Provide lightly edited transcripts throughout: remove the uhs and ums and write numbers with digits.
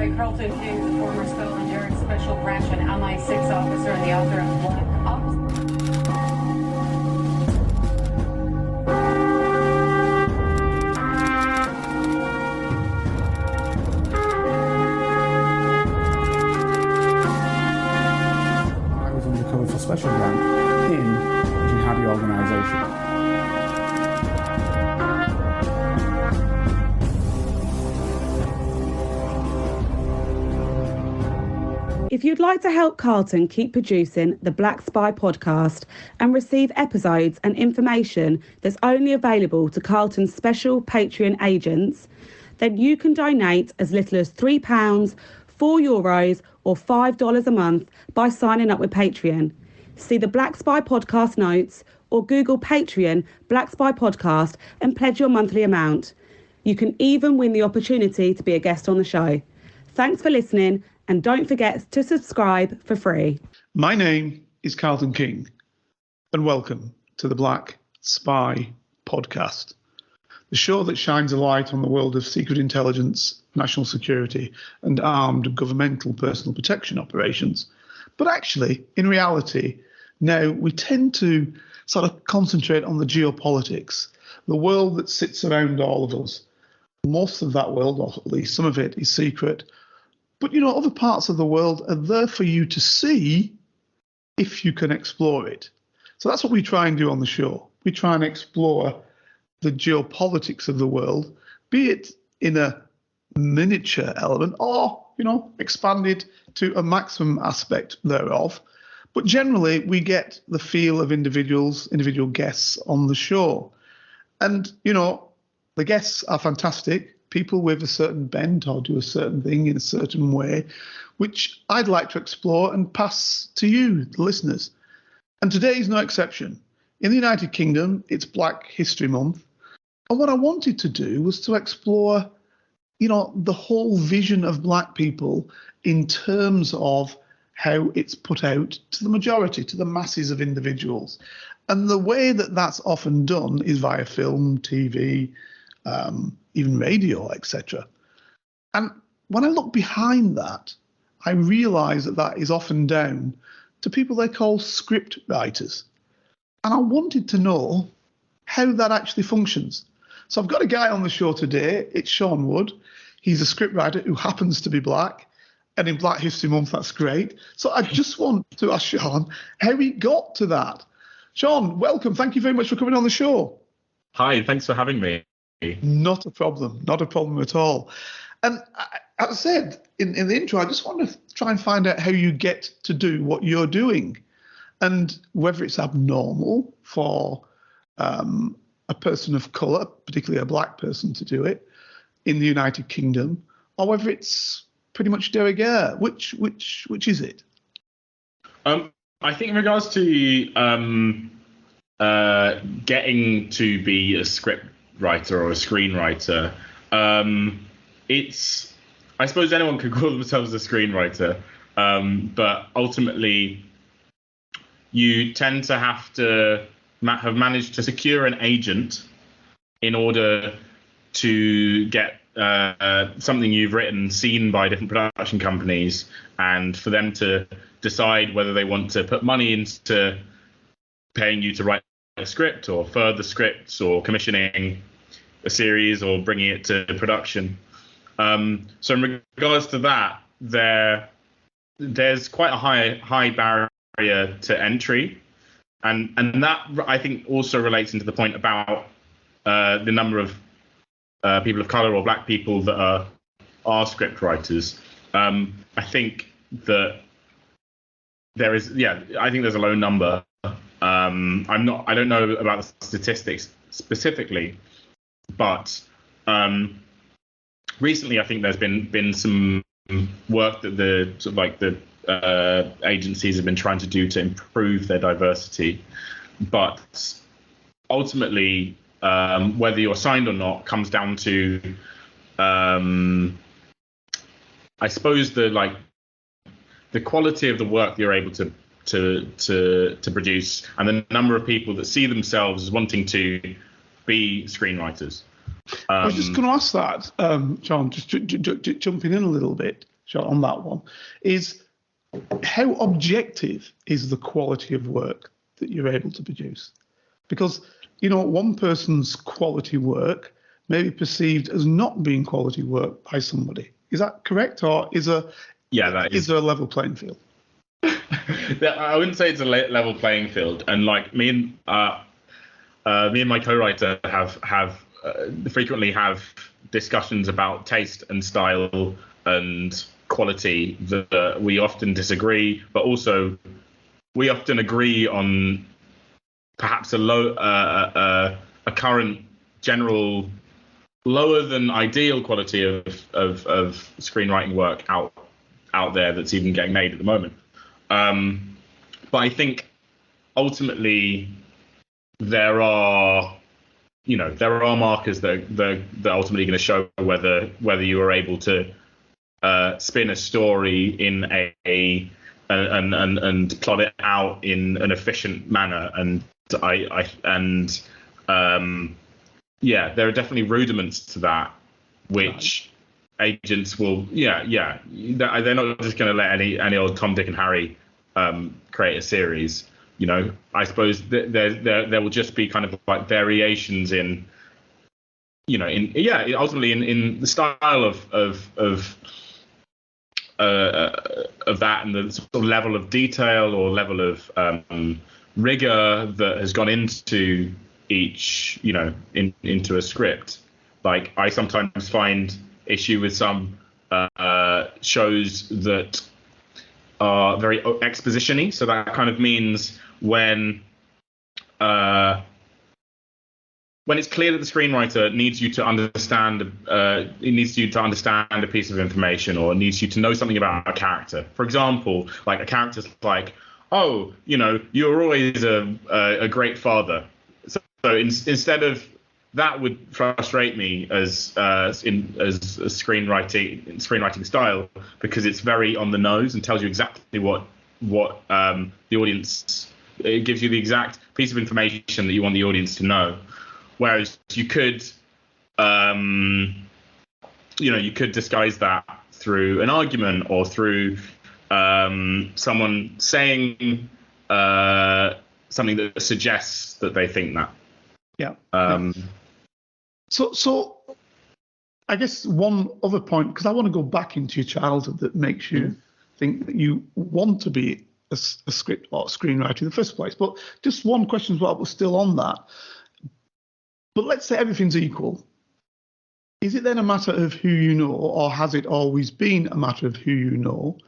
Right, Carlton King, the former Scotland Yard Special Branch and MI6 officer and the author of Black Ops. I was undercover for Special Branch in a jihadi organisation. If you'd like to help Carlton keep producing the Black Spy podcast and receive episodes and information that's only available to Carlton's special Patreon agents, then you can donate as little as £3, €4 or $5 a month by signing up with Patreon. See the Black Spy podcast notes or Google Patreon Black Spy podcast and pledge your monthly amount. You can even win the opportunity to be a guest on the show. Thanks for listening. And don't forget to subscribe for free. My name is Carlton King, and welcome to the Black Spy podcast, the show that shines a light on the world of secret intelligence, national security, and armed governmental personal protection operations. But actually, in reality, now we tend to sort of concentrate on the geopolitics, the world that sits around all of us. Most of that world, or at least some of it, is secret. But, you know, other parts of the world are there for you to see if you can explore it. So that's what we try and do on the show. We try and explore the geopolitics of the world, be it in a miniature element or, you know, expanded to a maximum aspect thereof. But generally, we get the feel of individual guests on the show. And, you know, the guests are fantastic. People with a certain bent or do a certain thing in a certain way, which I'd like to explore and pass to you, the listeners. And today is no exception. In the United Kingdom, it's Black History Month. And what I wanted to do was to explore, you know, the whole vision of Black people in terms of how it's put out to the majority, to the masses of individuals. And the way that that's often done is via film, TV, even radio, etc. And when I look behind that, I realise that that is often down to people they call script writers. And I wanted to know how that actually functions. So I've got a guy on the show today. It's Shaun Wood. He's a script writer who happens to be Black. And in Black History Month, that's great. So I just want to ask Shaun how he got to that. Shaun, welcome. Thank you very much for coming on the show. Hi, thanks for having me. Not a problem at all. And as I said in the intro, I just want to try and find out how you get to do what you're doing and whether it's abnormal for a person of colour, particularly a Black person, to do it in the United Kingdom, or whether it's pretty much de rigueur. Which is it? I think in regards to getting to be a script writer or a screenwriter, I suppose anyone could call themselves a screenwriter, but ultimately you tend to have to have managed to secure an agent in order to get something you've written seen by different production companies, and for them to decide whether they want to put money into paying you to write a script or further scripts or commissioning a series or bringing it to production. So in regards to that, there's quite a high barrier to entry, and that I think also relates into the point about the number of people of color or Black people that are script writers. I think that I think there's a low number. I don't know about the statistics specifically, but recently I think there's been some work that the agencies have been trying to do to improve their diversity, but ultimately whether you're signed or not comes down to I suppose the quality of the work you're able to produce, and the number of people that see themselves as wanting to be screenwriters. I was just going to ask that, Shaun, just jumping in a little bit. Shaun, on that one, is how objective is the quality of work that you're able to produce? Because, one person's quality work may be perceived as not being quality work by somebody. Is that correct? Or is there a level playing field? I wouldn't say it's a level playing field. And like me and my co-writer have frequently have discussions about taste and style and quality that we often disagree, but also we often agree on perhaps a current general lower than ideal quality of screenwriting work out there that's even getting made at the moment. But I think ultimately there are markers that are ultimately going to show whether you are able to spin a story in and plot it out in an efficient manner. And there are definitely rudiments to that, which agents will, they're not just going to let any old Tom, Dick, and Harry create a series. I suppose there will just be kind of like variations in, ultimately in the style of that and the sort of level of detail or level of rigor that has gone into each, into a script. Like I sometimes find issue with some shows that are very exposition-y. So that kind of means when it's clear that the screenwriter needs you to understand, a piece of information, or needs you to know something about a character. For example, like a character's like, oh, you're always a great father. So instead of that would frustrate me as screenwriting style, because it's very on the nose and tells you exactly what the audience. It gives you the exact piece of information that you want the audience to know. Whereas you could, you could disguise that through an argument or through someone saying something that suggests that they think that. Yeah. So I guess one other point, because I want to go back into your childhood, that makes you think that you want to be a script or screenwriter in the first place. But just one question as well, but still on that. But let's say everything's equal. Is it then a matter of who you know, or has it always been a matter of who you know,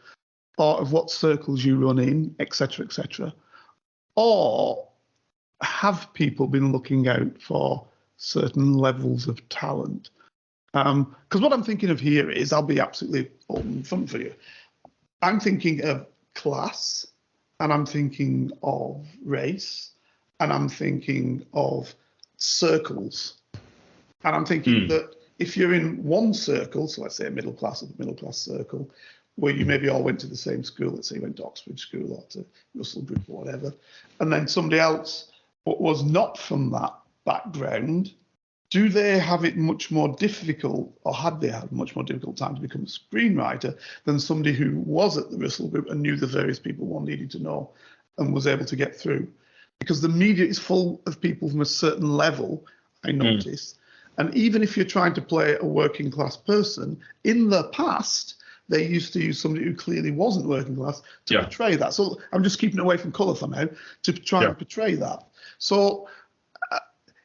or of what circles you run in, etc., etc.? Or have people been looking out for certain levels of talent? Because what I'm thinking of here is, I'll be absolutely open front for you. I'm thinking of class, and I'm thinking of race, and I'm thinking of circles. And I'm thinking that if you're in one circle, so let's say a middle class circle, where you maybe all went to the same school, let's say you went to Oxford School or to Russell Group or whatever, and then somebody else was not from that background, do they have it much more difficult, or had they had a much more difficult time to become a screenwriter than somebody who was at the Russell Group and knew the various people one needed to know and was able to get through? Because the media is full of people from a certain level, I noticed. And even if you're trying to play a working class person, in the past, they used to use somebody who clearly wasn't working class to portray that. So I'm just keeping away from colour for now, to try and portray that. So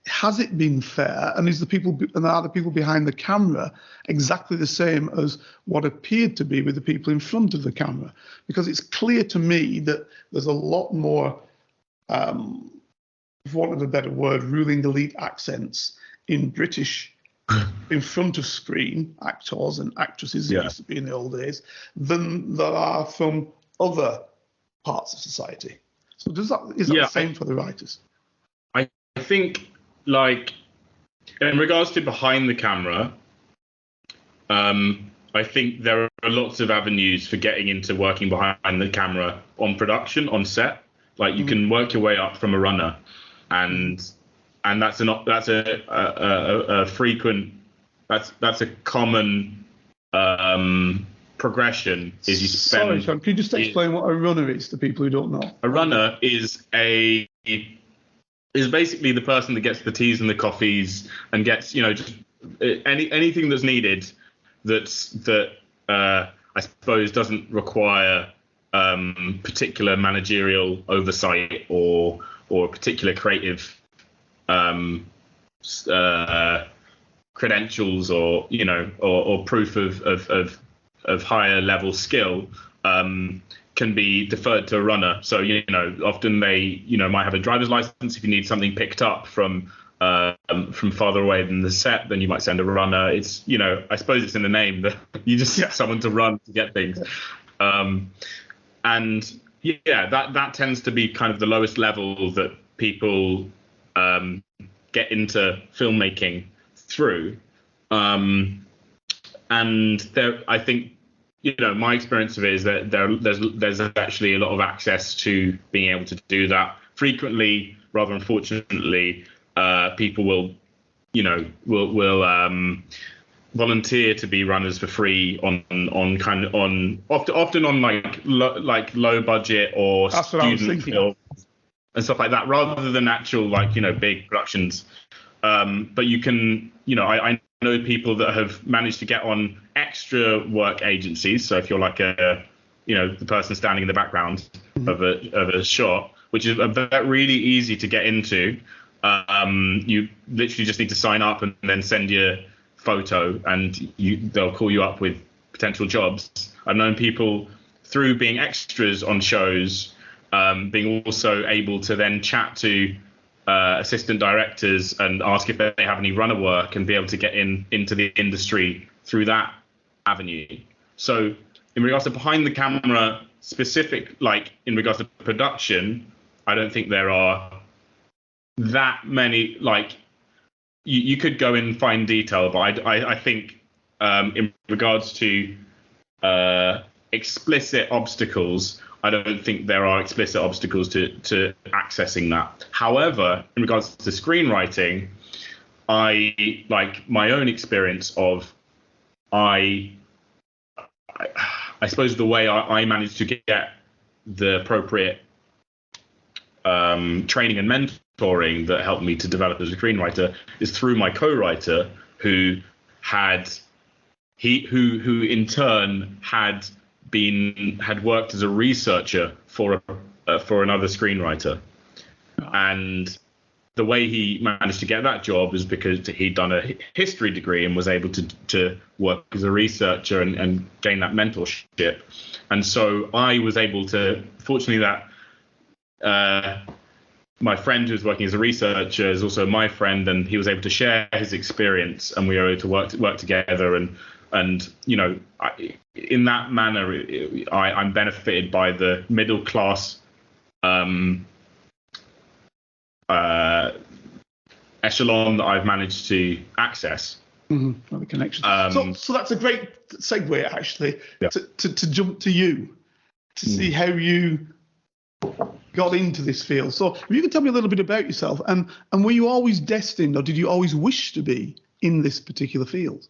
has it been fair? And are the people behind the camera exactly the same as what appeared to be with the people in front of the camera? Because it's clear to me that there's a lot more, for want of a better word, ruling elite accents in British, in front of screen, actors and actresses, it used to be in the old days, than there are from other parts of society. So is that the same for the writers? I think, like, in regards to behind the camera, I think there are lots of avenues for getting into working behind the camera on production, on set. Like, you can work your way up from a runner, and that's a frequent, that's a common progression is you spend. Sorry, Shaun, can you just explain what a runner is to people who don't know? A runner is basically the person that gets the teas and the coffees and gets, just anything that's needed that I suppose doesn't require particular managerial oversight or particular creative credentials or proof of higher level skill can be deferred to a runner. So often they might have a driver's license. If you need something picked up from farther away than the set, then you might send a runner. It's I suppose it's in the name that you just get someone to run to get things. And that tends to be kind of the lowest level that people get into filmmaking through. And there, I think, my experience of it is that there's actually a lot of access to being able to do that. Frequently, rather unfortunately, people will volunteer to be runners for free often on like low budget or student films and stuff like that, rather than actual big productions. But you can, I know people that have managed to get on extra work agencies. So if you're like the person standing in the background of a shot, which is really easy to get into, you literally just need to sign up and then send your photo, and they'll call you up with potential jobs. I've known people through being extras on shows, being also able to then chat to assistant directors and ask if they have any runner work and be able to get into the industry through that avenue. So in regards to behind the camera specific, like in regards to production, I don't think there are that many, like you could go in fine detail, but I think in regards to explicit obstacles, I don't think there are explicit obstacles to accessing that. However, in regards to screenwriting, I like my own experience of I suppose the way I managed to get the appropriate training and mentoring that helped me to develop as a screenwriter is through my co-writer who in turn had worked as a researcher for another screenwriter. And the way he managed to get that job is because he'd done a history degree and was able to work as a researcher and gain that mentorship. And so I was able to, fortunately, that my friend who was working as a researcher is also my friend, and he was able to share his experience, and we were able to work together. And in that manner, I'm benefited by the middle class echelon that I've managed to access. Mm-hmm. The connection. So that's a great segue, actually, to jump to you, to see how you got into this field. So if you could tell me a little bit about yourself, and were you always destined, or did you always wish to be in this particular field?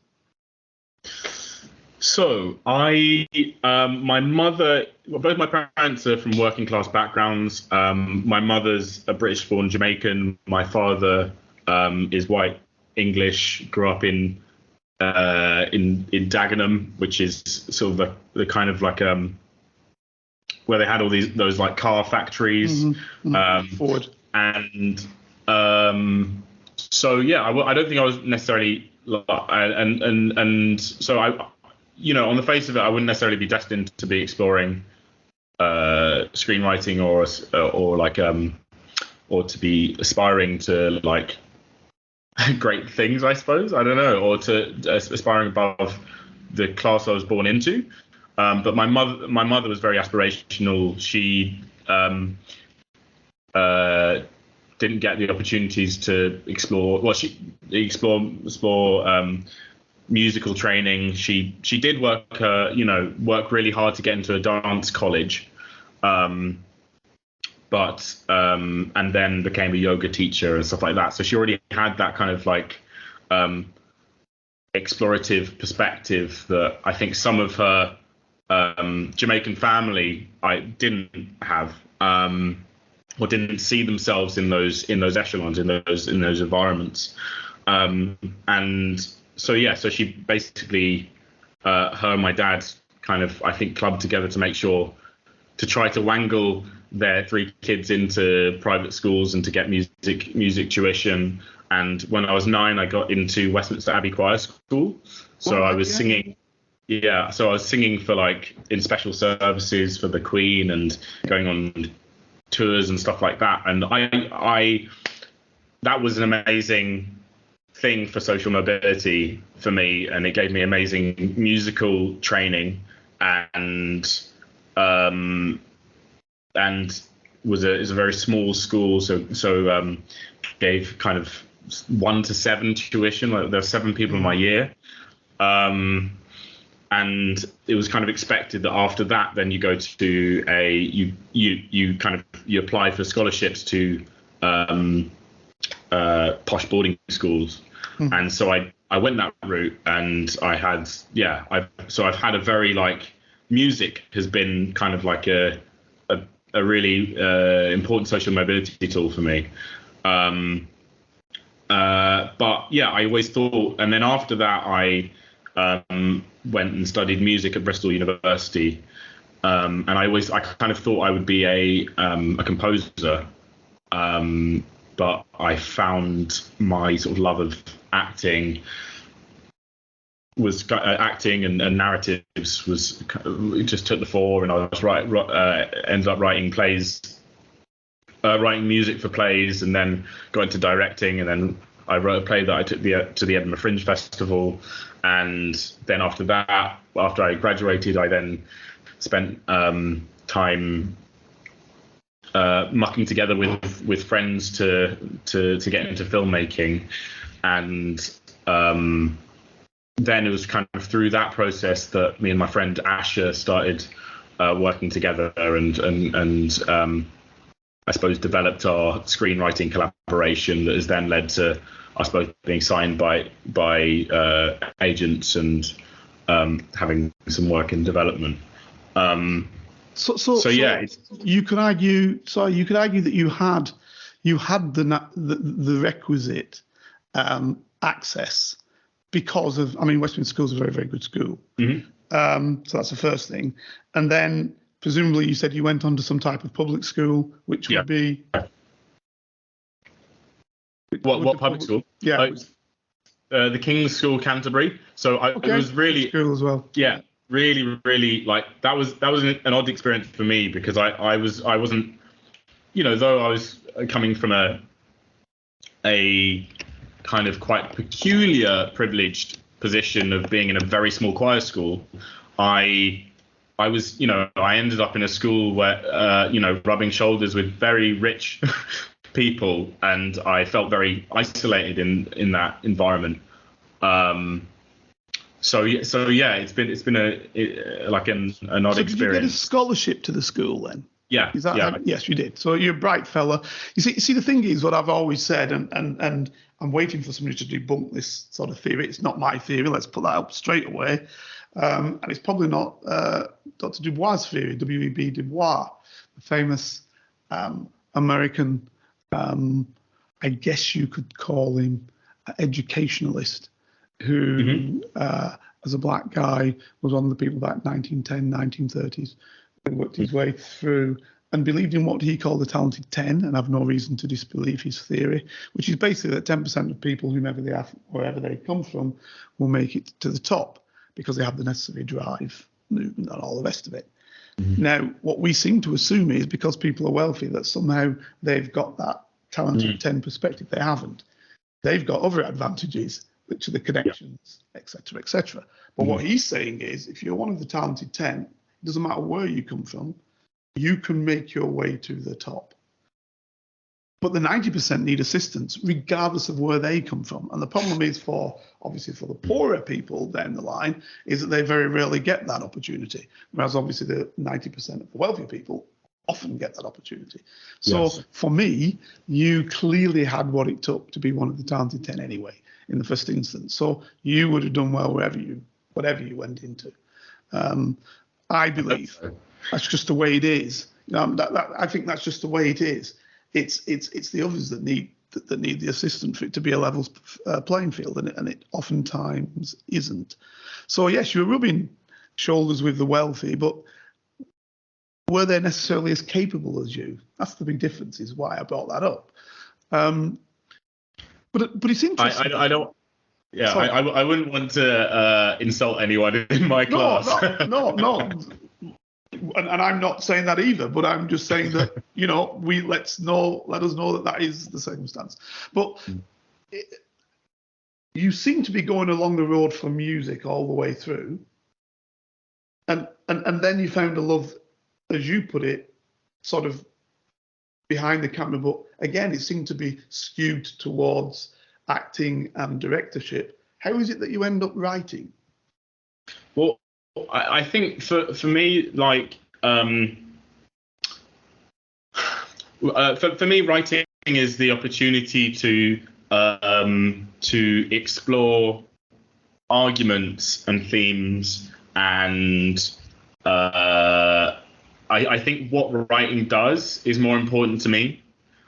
So my mother, both my parents are from working class backgrounds. My mother's a British-born Jamaican. My father is white English. Grew up in Dagenham, which is sort of the kind of like where they had all those like car factories. Ford. And so I don't think I was necessarily and so I. On the face of it, I wouldn't necessarily be destined to be exploring screenwriting or to be aspiring to like great things, I suppose. I don't know, or to aspiring above the class I was born into. But my mother was very aspirational. She didn't get the opportunities to explore. Well, she explore musical training. She did work really hard to get into a dance college, but and then became a yoga teacher and stuff like that. So she already had that kind of like explorative perspective that I think some of her Jamaican family I didn't have, or didn't see themselves in those echelons, in those environments. And so she basically, her and my dad kind of, I think, clubbed together to try to wangle their 3 kids into private schools and to get music tuition. And when I was 9, I got into Westminster Abbey Choir School. So I was singing. Yeah, so I was singing for, like, in special services for the Queen and going on tours and stuff like that. And I that was an amazing thing for social mobility for me, and it gave me amazing musical training, and is a very small school, so gave kind of 1 to 7 tuition. Like, there were 7 people in my year. And it was kind of expected that after that, then you go to you apply for scholarships to posh boarding schools. And so I went that route, and I've had a very, like, music has been kind of like a really important social mobility tool for me. But yeah, I always thought, and then after that I went and studied music at Bristol University, and I kind of thought I would be a composer, but I found my sort of love of acting and narratives was, it just took the fore, and I was ended up writing plays, writing music for plays, and then got into directing, and then I wrote a play that I took to the Edinburgh Fringe Festival. And then after that, after I graduated, I then spent time mucking together with friends to get into filmmaking. And then it was kind of through that process that me and my friend Asher started working together, and I suppose developed our screenwriting collaboration that has then led to, I suppose, being signed by agents and having some work in development. So yeah, you could argue. Sorry, you could argue that you had the requisite access because of. I mean, Westminster School is a very, very good school. Mm-hmm. So that's the first thing, and then presumably you said you went on to some type of public school, which would be. What public school? Yeah. The King's School, Canterbury. So it was really school as well. Yeah, really, really, like, that was an odd experience for me, because I wasn't, though I was coming from a kind of quite peculiar privileged position of being in a very small choir school. I was, I ended up in a school where, rubbing shoulders with very rich people, and I felt very isolated in that environment. So yeah, it's been an odd experience. Did you get a scholarship to the school then? Yeah. Is that yeah. Yes, you did. So you're a bright fella. You see, the thing is, what I've always said, and I'm waiting for somebody to debunk this sort of theory. It's not my theory. Let's put that up straight away. And it's probably not Dr. Dubois' theory, W.E.B. Du Bois, the famous American, I guess you could call him educationalist, who, as a black guy, was one of the people back 1910, 1930s, and worked his way through and believed in what he called the talented 10, and have no reason to disbelieve his theory, which is basically that 10% of people, whomever they are, wherever they come from, will make it to the top because they have the necessary drive, movement, and all the rest of it. Now, what we seem to assume is because people are wealthy that somehow they've got that talented 10 perspective. They haven't. They've got other advantages, which are the connections, etc., etc. But what he's saying is, if you're one of the talented 10, it doesn't matter where you come from, you can make your way to the top. But the 90% need assistance, regardless of where they come from. And the problem is, obviously for the poorer people down the line, is that they very rarely get that opportunity. Whereas obviously the 90% of the wealthy people often get that opportunity. So for me, you clearly had what it took to be one of the talented 10 anyway, in the first instance. So you would have done well whatever you went into. I believe. That's just the way it is. I think that's just the way it is. It's the others that need the assistance for it to be a level playing field, and it oftentimes isn't. So yes, you're rubbing shoulders with the wealthy, but were they necessarily as capable as you? That's the big difference. Is why I brought that up. But it's interesting. I don't. Yeah, I wouldn't want to insult anyone in my class. No. And I'm not saying that either, but I'm just saying that, let us know that is the circumstance. But you seem to be going along the road for music all the way through. And then you found a love, as you put it, sort of behind the camera. But again, it seemed to be skewed towards acting and directorship. How is it that you end up writing? Well, I think for me, like, for me, writing is the opportunity to explore arguments and themes, and I think what writing does is more important to me.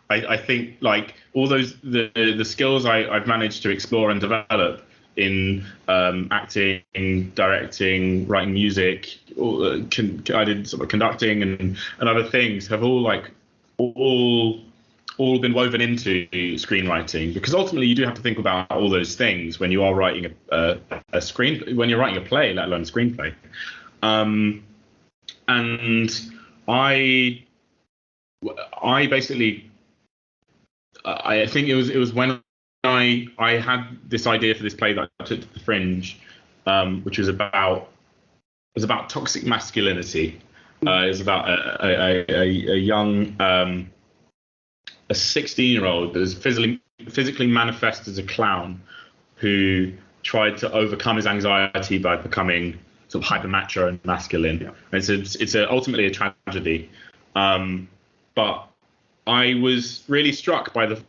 I think, like, all those the skills I've managed to explore and develop in acting, directing, writing music, I did sort of conducting and other things have all been woven into screenwriting, because ultimately you do have to think about all those things when you are writing when you're writing a play, let alone a screenplay. And I basically, I think it was when I had this idea for this play that I took to the Fringe, which was about toxic masculinity. It was about a young, a 16-year-old that was physically manifest as a clown, who tried to overcome his anxiety by becoming sort of hyper macho and masculine. Yeah. It's ultimately a tragedy, but I was really struck by the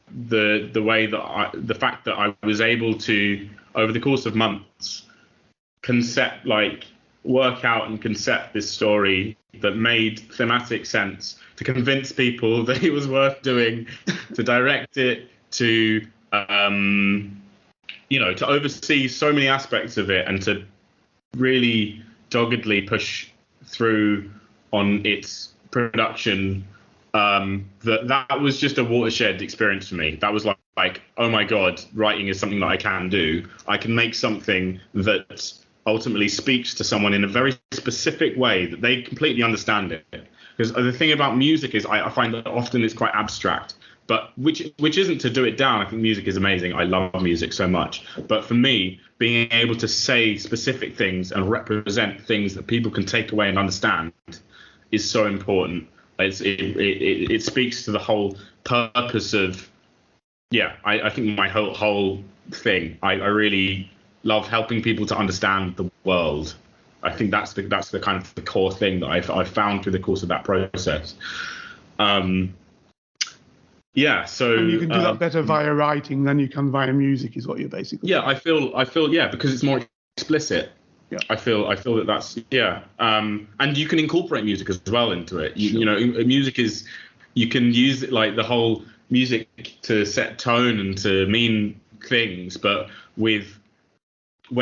way that the fact that I was able to, over the course of months, work out and concept this story that made thematic sense, to convince people that it was worth doing, to direct it, to to oversee so many aspects of it, and to really doggedly push through on its production. That was just a watershed experience for me. That was like, oh my God, writing is something that I can do. I can make something that ultimately speaks to someone in a very specific way that they completely understand it. Because the thing about music is I find that often it's quite abstract, but which isn't to do it down. I think music is amazing. I love music so much. But for me, being able to say specific things and represent things that people can take away and understand is so important. It speaks to the whole purpose of, I think my whole thing. I really love helping people to understand the world. I think that's the kind of the core thing that I've found through the course of that process. So and you can do that better via writing than you can via music, is what you're basically saying. I feel because it's more explicit. Yeah. I feel that that's and you can incorporate music as well into it. Music is, you can use it, like the whole music, to set tone and to mean things, but when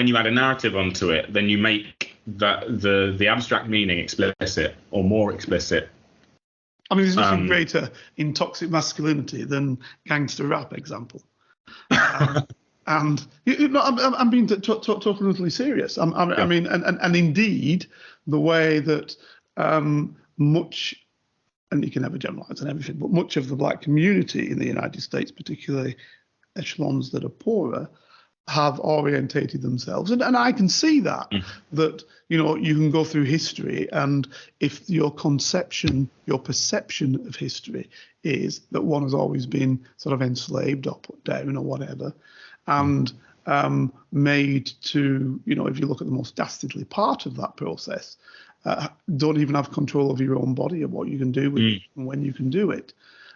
you add a narrative onto it, then you make that the abstract meaning explicit, or more explicit. I mean, there's nothing greater in toxic masculinity than gangster rap, example. And I'm being totally serious. I mean, and indeed, the way that much, and you can never generalise on everything, but much of the black community in the United States, particularly echelons that are poorer, have orientated themselves, and I can see that you can go through history, and if your perception of history is that one has always been sort of enslaved or put down or whatever, and made to, if you look at the most dastardly part of that process, don't even have control of your own body, of what you can do with it and when you can do it.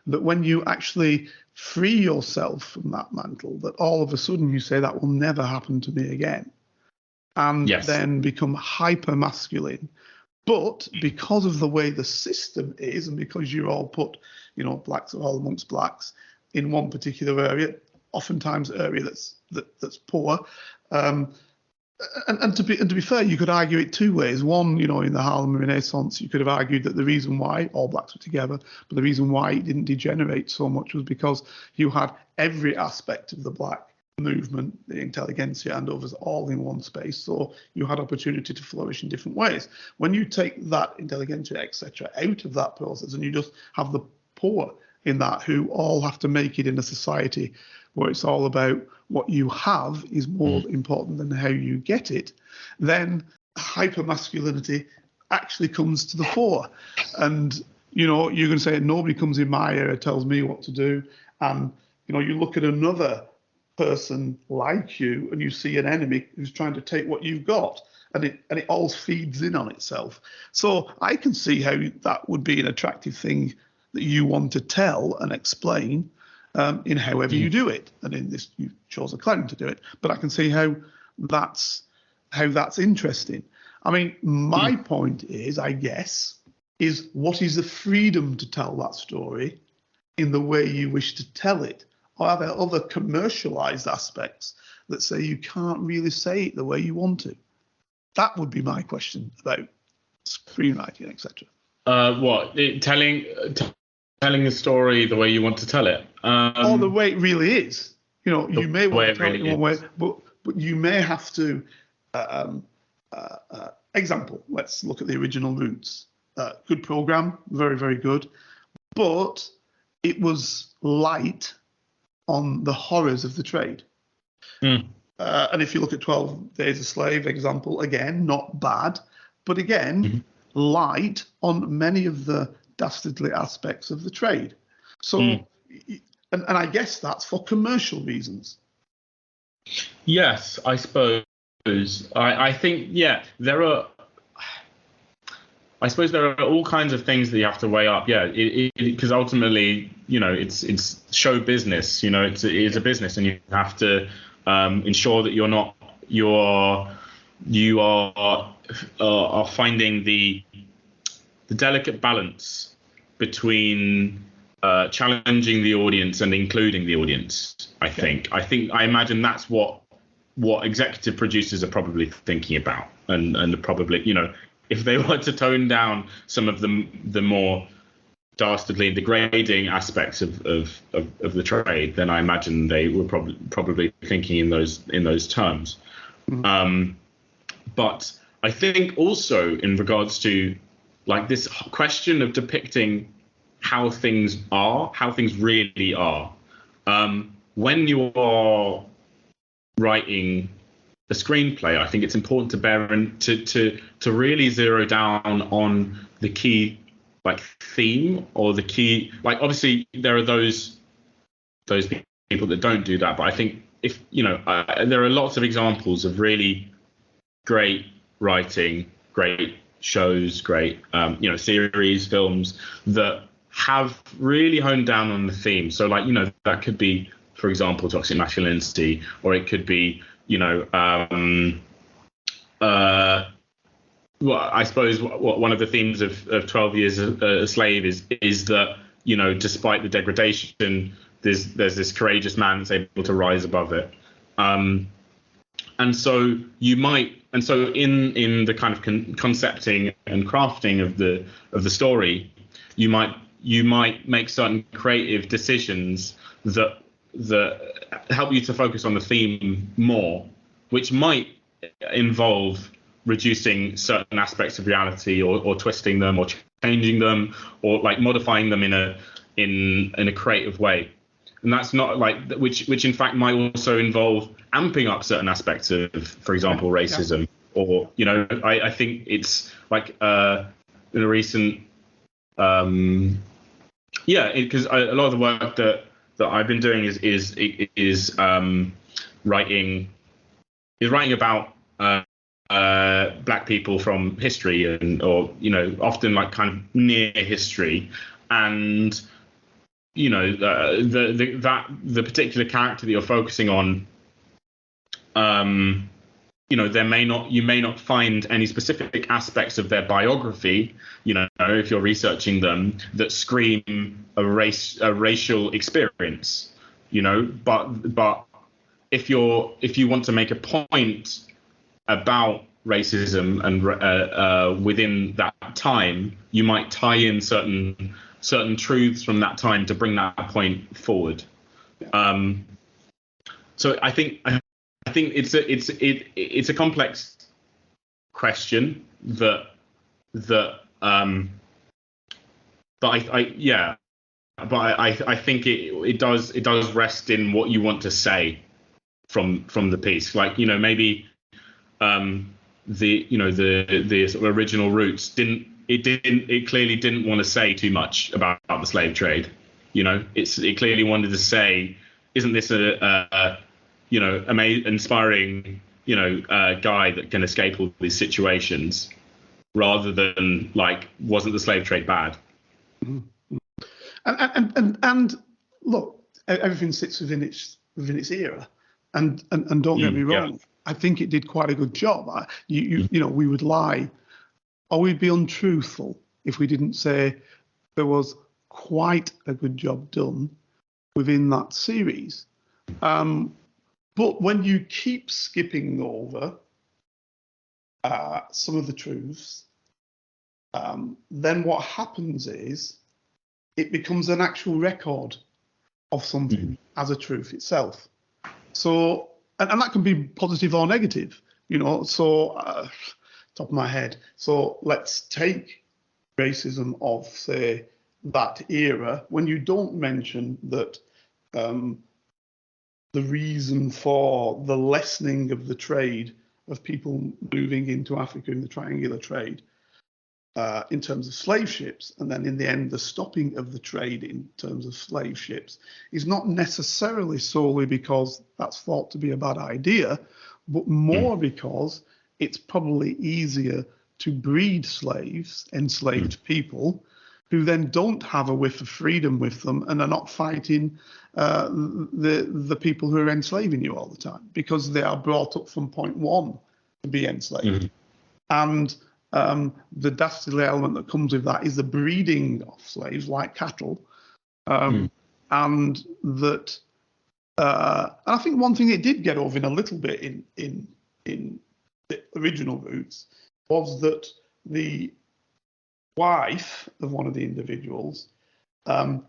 That when you actually free yourself from that mantle, that all of a sudden you say, that will never happen to me again, and then become hyper masculine, But because of the way the system is, and because you're all put, blacks are all amongst blacks in one particular area, oftentimes area that's poor. And to be fair, you could argue it two ways. One, in the Harlem Renaissance, you could have argued that the reason why all blacks were together, but the reason why it didn't degenerate so much was because you had every aspect of the black movement, the intelligentsia and others, all in one space. So you had opportunity to flourish in different ways. When you take that intelligentsia, etc., out of that process, and you just have the poor in that, who all have to make it in a society where it's all about what you have is more important than how you get it, then hypermasculinity actually comes to the fore. And, you're going to say, nobody comes in my area, tells me what to do. And, you look at another person like you and you see an enemy who's trying to take what you've got, and it all feeds in on itself. So I can see how that would be an attractive thing that you want to tell and explain in however you do it. And in this, you chose a clown to do it. But I can see how that's interesting. I mean, my point is, I guess, is what is the freedom to tell that story in the way you wish to tell it? Or are there other commercialized aspects that say you can't really say it the way you want to? That would be my question about screenwriting, etc. Telling the story the way you want to tell it, or the way it really is. You may want to tell it in one way, but you may have to. Example. Let's look at the original Roots. Good program, very, very good, but it was light on the horrors of the trade. And if you look at 12 Days a Slave, example, again, not bad, but again, light on many of the dastardly aspects of the trade. So, and I guess that's for commercial reasons. Yes, I suppose. I think, there are. I suppose there are all kinds of things that you have to weigh up. Yeah, because ultimately, it's show business. It is a business, and you have to ensure that you are finding the delicate balance between challenging the audience and including the audience. I imagine that's what executive producers are probably thinking about, and probably, if they were to tone down some of the more dastardly and degrading aspects of the trade, then I imagine they were probably thinking in those terms. But I think also in regards to like this question of depicting how things really are, when you are writing a screenplay, I think it's important to bear in to really zero down on the key theme, or the key, obviously there are those people that don't do that, but I think if there are lots of examples of really great writing, great shows, great series, films that have really honed down on the theme. So that could be, for example, toxic masculinity, or it could be I suppose one of the themes of 12 Years a Slave is that despite the degradation, there's this courageous man that's able to rise above it. And so in the kind of concepting and crafting of the story, you might make certain creative decisions that help you to focus on the theme more, which might involve reducing certain aspects of reality, or twisting them, or changing them, or modifying them in a creative way. And that's not which in fact might also involve amping up certain aspects of, for example, racism, or I think it's in a recent because a lot of the work that I've been doing is writing about black people from history, or often kind of near history, and the particular character that you're focusing on you may not find any specific aspects of their biography, if you're researching them, that scream a racial experience, but if you want to make a point about racism and within that time, you might tie in certain truths from that time to bring that point forward. So I think it's a complex question that I think it does rest in what you want to say from the piece. Like, maybe the sort of original roots it clearly didn't want to say too much about the slave trade. It clearly wanted to say, isn't this a inspiring guy that can escape all these situations, rather than like, wasn't the slave trade bad? And look, everything sits within its era, and don't get me wrong, yeah. I think it did quite a good job. We would lie, or we'd be untruthful if we didn't say there was quite a good job done within that series. But when you keep skipping over some of the truths, then what happens is it becomes an actual record of something as a truth itself. So, and that can be positive or negative, So, top of my head. So let's take racism of, say, that era, when you don't mention that the reason for the lessening of the trade of people moving into Africa in the triangular trade in terms of slave ships, and then in the end the stopping of the trade in terms of slave ships, is not necessarily solely because that's thought to be a bad idea, but more because it's probably easier to breed enslaved people, who then don't have a whiff of freedom with them and are not fighting the people who are enslaving you all the time, because they are brought up from point one to be enslaved. And the dastardly element that comes with that is the breeding of slaves like cattle. And that, and I think one thing it did get over in a little bit in the original Roots was that the wife of one of the individuals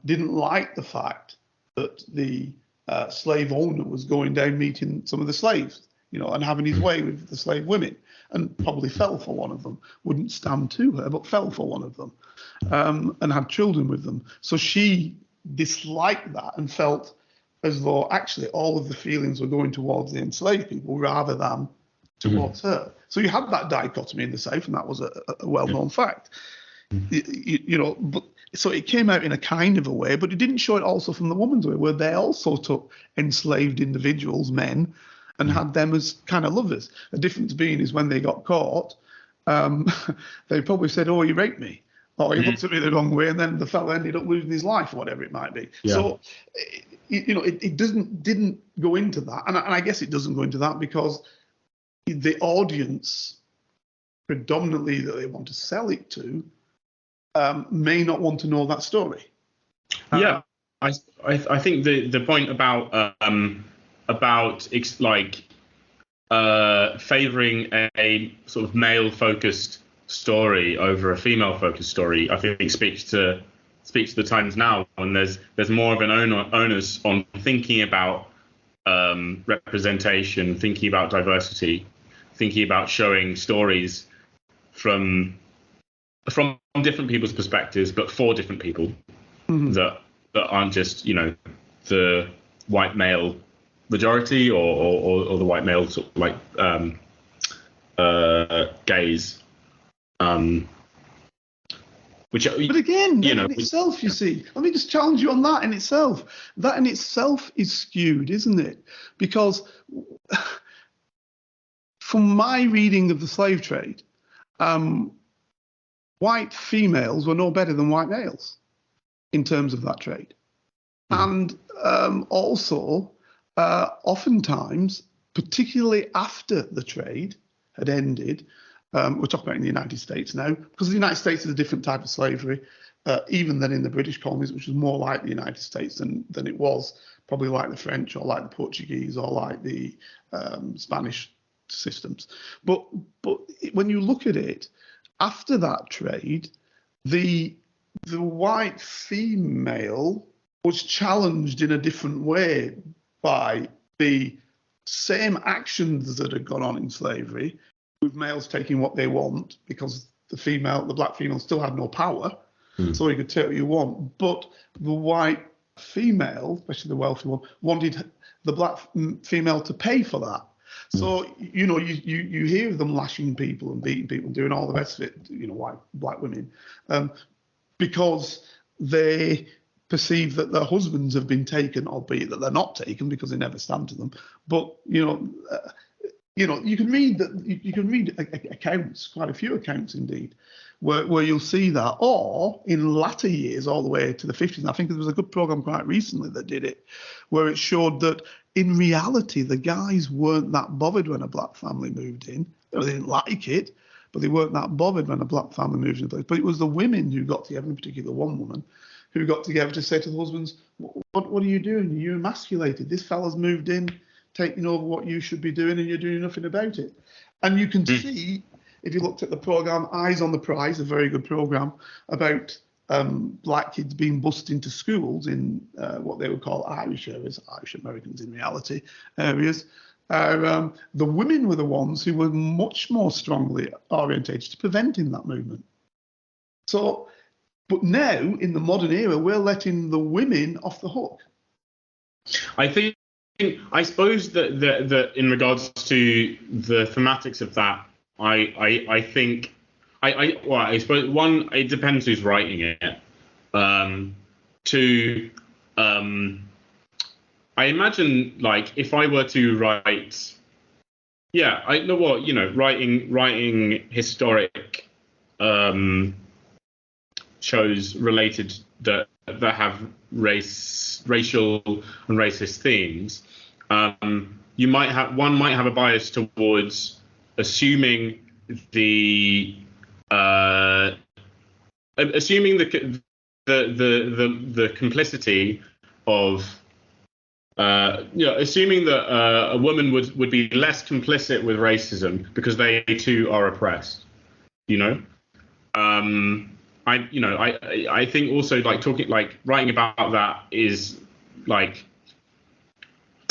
didn't like the fact that the slave owner was going down meeting some of the slaves, and having his way with the slave women, and probably fell for one of them. Wouldn't stand to her, but fell for one of them, and had children with them. So she disliked that and felt as though actually all of the feelings were going towards the enslaved people rather than towards her. So you had that dichotomy in the South, and that was a well-known fact. But so it came out in a kind of a way, but it didn't show it also from the woman's way, where they also took enslaved individuals, men, and had them as kind of lovers. The difference being is when they got caught, they probably said, "Oh, he raped me," or he looked at me the wrong way, and then the fellow ended up losing his life, or whatever it might be. Yeah. So, it didn't go into that, and I guess it doesn't go into that because the audience, predominantly that they want to sell it to, may not want to know that story. I think the point about favouring a sort of male-focused story over a female-focused story, I think speaks to the times now, when there's more of an onus on thinking about representation, thinking about diversity, thinking about showing stories from different people's perspectives, but for different people, that aren't just the white male majority or the white male sort of like gaze. But again, in itself, you see, let me just challenge you on that in itself. That in itself is skewed, isn't it? Because from my reading of the slave trade, white females were no better than white males in terms of that trade. And also, oftentimes, particularly after the trade had ended. We're talking about in the United States now, because the United States is a different type of slavery, even than in the British colonies, which was more like the United States than it was probably like the French or like the Portuguese or like the Spanish systems. But when you look at it, after that trade, the white female was challenged in a different way by the same actions that had gone on in slavery, with males taking what they want, because the black female still had no power, so you could take what you want. But the white female, especially the wealthy one, wanted the black female to pay for that. So, you hear of them lashing people and beating people and doing all the rest of it, white black women, because they perceive that their husbands have been taken, albeit that they're not taken because they never stand to them. But, you can read that. You can read accounts, quite a few accounts indeed, where you'll see that, or in latter years, all the way to the 50s. And I think there was a good program quite recently that did it, where it showed that in reality the guys weren't that bothered when a black family moved in. They didn't like it, but they weren't that bothered when a black family moved in the place. But it was the women who got together, in particular one woman, who got together to say to the husbands, "What are you doing? You're emasculated. This fella's moved in, taking over what you should be doing, and you're doing nothing about it." And you can see, if you looked at the program Eyes on the Prize, a very good program about black kids being bussed into schools in what they would call Irish areas, Irish Americans in reality areas. The women were the ones who were much more strongly orientated to preventing that movement. So, but now in the modern era, we're letting the women off the hook. I suppose that in regards to the thematics of that, I suppose one, it depends who's writing it. Two, I imagine, like, if I were to write, writing historic shows related that have racial and racist themes, you might have a bias towards assuming the complicity of assuming that a woman would be less complicit with racism because they too are oppressed. I think also, like, writing about that is, like,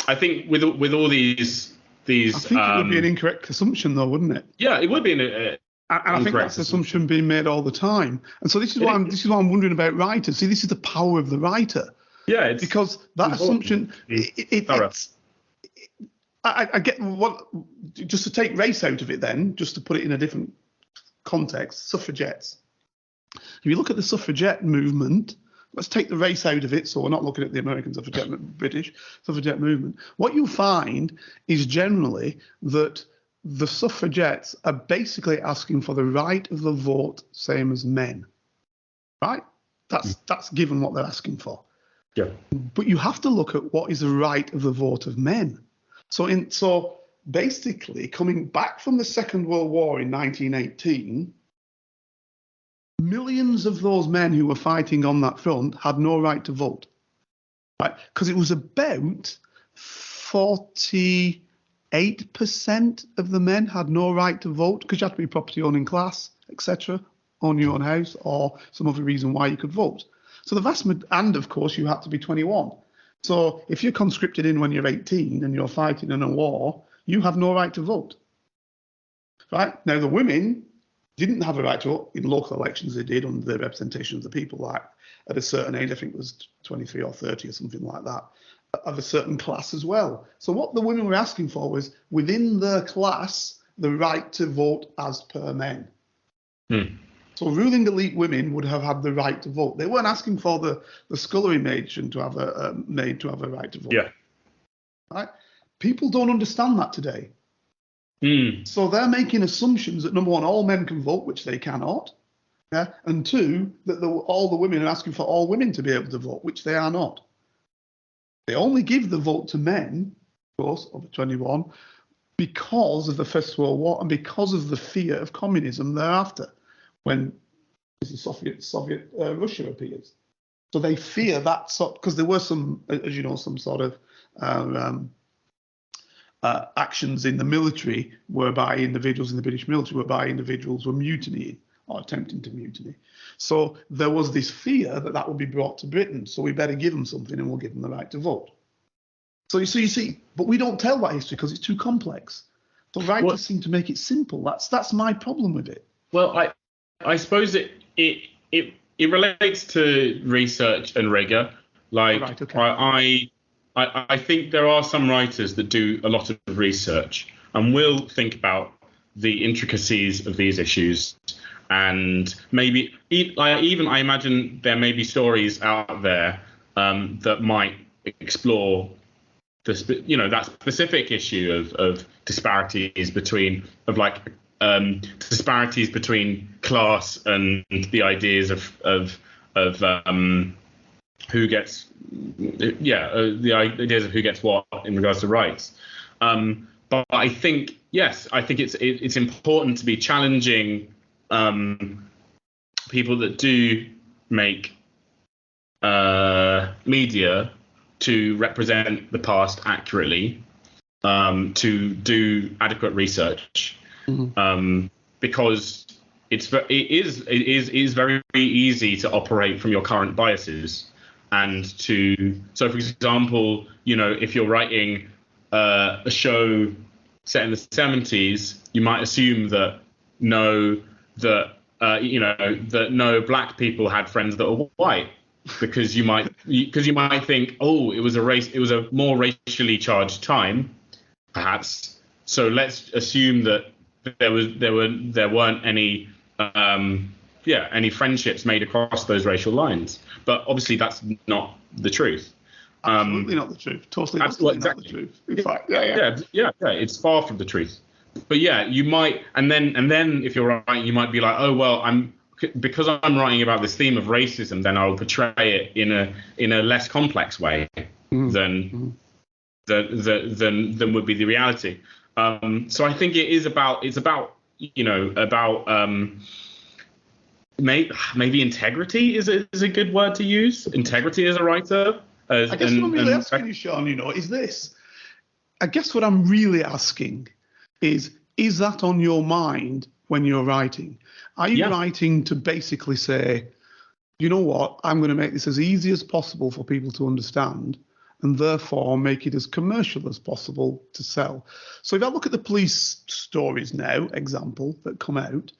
I think with all these I think it would be an incorrect assumption, though, wouldn't it? Yeah, it would be and I think that's an assumption being made all the time. And so this is why I'm wondering about writers. See, this is the power of the writer. Yeah, because that assumption, I get what, just to take race out of it then, just to put it in a different context, suffragettes. If you look at the suffragette movement, let's take the race out of it, so we're not looking at the American suffragette, British suffragette movement. What you find is generally that the suffragettes are basically asking for the right of the vote, same as men. Right? That's given what they're asking for. Yeah. But you have to look at what is the right of the vote of men. So basically, coming back from the Second World War in 1918, millions of those men who were fighting on that front had no right to vote, right? Because it was about 48% of the men had no right to vote, because you had to be property owning class, etc., own your own house, or some other reason why you could vote. So and of course you had to be 21. So if you're conscripted in when you're 18 and you're fighting in a war, you have no right to vote, right? Now the women didn't have a right to vote in local elections. They did under the Representation of the People Act at a certain age. I think it was 23 or 30 or something like that, of a certain class as well. So what the women were asking for was, within their class, the right to vote as per men. So ruling elite women would have had the right to vote. They weren't asking for the scullery maid to have a right to vote. Yeah. Right? People don't understand that today. So they're making assumptions that, number one, all men can vote, which they cannot. Yeah? And two, that all the women are asking for all women to be able to vote, which they are not. They only give the vote to men, of course, over 21, because of the First World War and because of the fear of communism thereafter, when Soviet Russia appears. So they fear that because there were some, as you know, some sort of actions in the military whereby individuals in the British military, whereby individuals were mutinying or attempting to mutiny. So there was this fear that that would be brought to Britain. So we better give them something and we'll give them the right to vote. So you see, but we don't tell that history because it's too complex. The writers seem to make it simple. That's my problem with it. Well, I suppose it relates to research and rigor. Like, right, okay. I think there are some writers that do a lot of research and will think about the intricacies of these issues, and maybe I imagine there may be stories out there that might explore that specific issue of disparities between class and the ideas of who gets the ideas of who gets what in regards to rights. But I think it's important to be challenging people that do make media to represent the past accurately, to do adequate research, because it is very easy to operate from your current biases, and so for example, if you're writing a show set in the 70s, you might assume that no black people had friends that were white, because you might think, oh, it was a more racially charged time, perhaps. So let's assume that there weren't any any friendships made across those racial lines. But obviously that's not the truth. Absolutely not the truth. Totally not the truth. In fact, yeah, it's far from the truth. But yeah, you might, and then if you're right, you might be like, oh well, because I'm writing about this theme of racism, then I'll portray it in a less complex way than would be the reality. So I think it's about maybe integrity is a good word to use. Integrity as a writer. I guess what I'm really asking you, Shaun, is this. I guess what I'm really asking is that on your mind when you're writing? Are you writing to basically say, you know what, I'm going to make this as easy as possible for people to understand, and therefore make it as commercial as possible to sell? So if I look at the police stories now, example, that come out,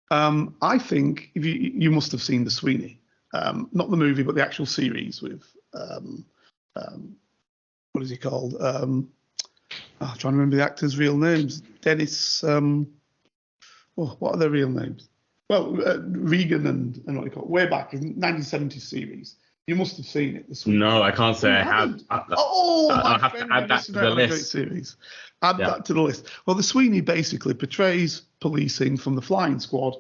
I think if you must have seen The Sweeney, not the movie, but the actual series with, what is he called? I'm trying to remember the actors' real names. Dennis, what are their real names? Well, Regan and what do you call it? Way back in 1970s series. You must have seen it. The Sweeney. No, I can't say I have. I'll have to add that to the list. Great series. Add that to the list. Well, The Sweeney basically portrays policing from the flying squad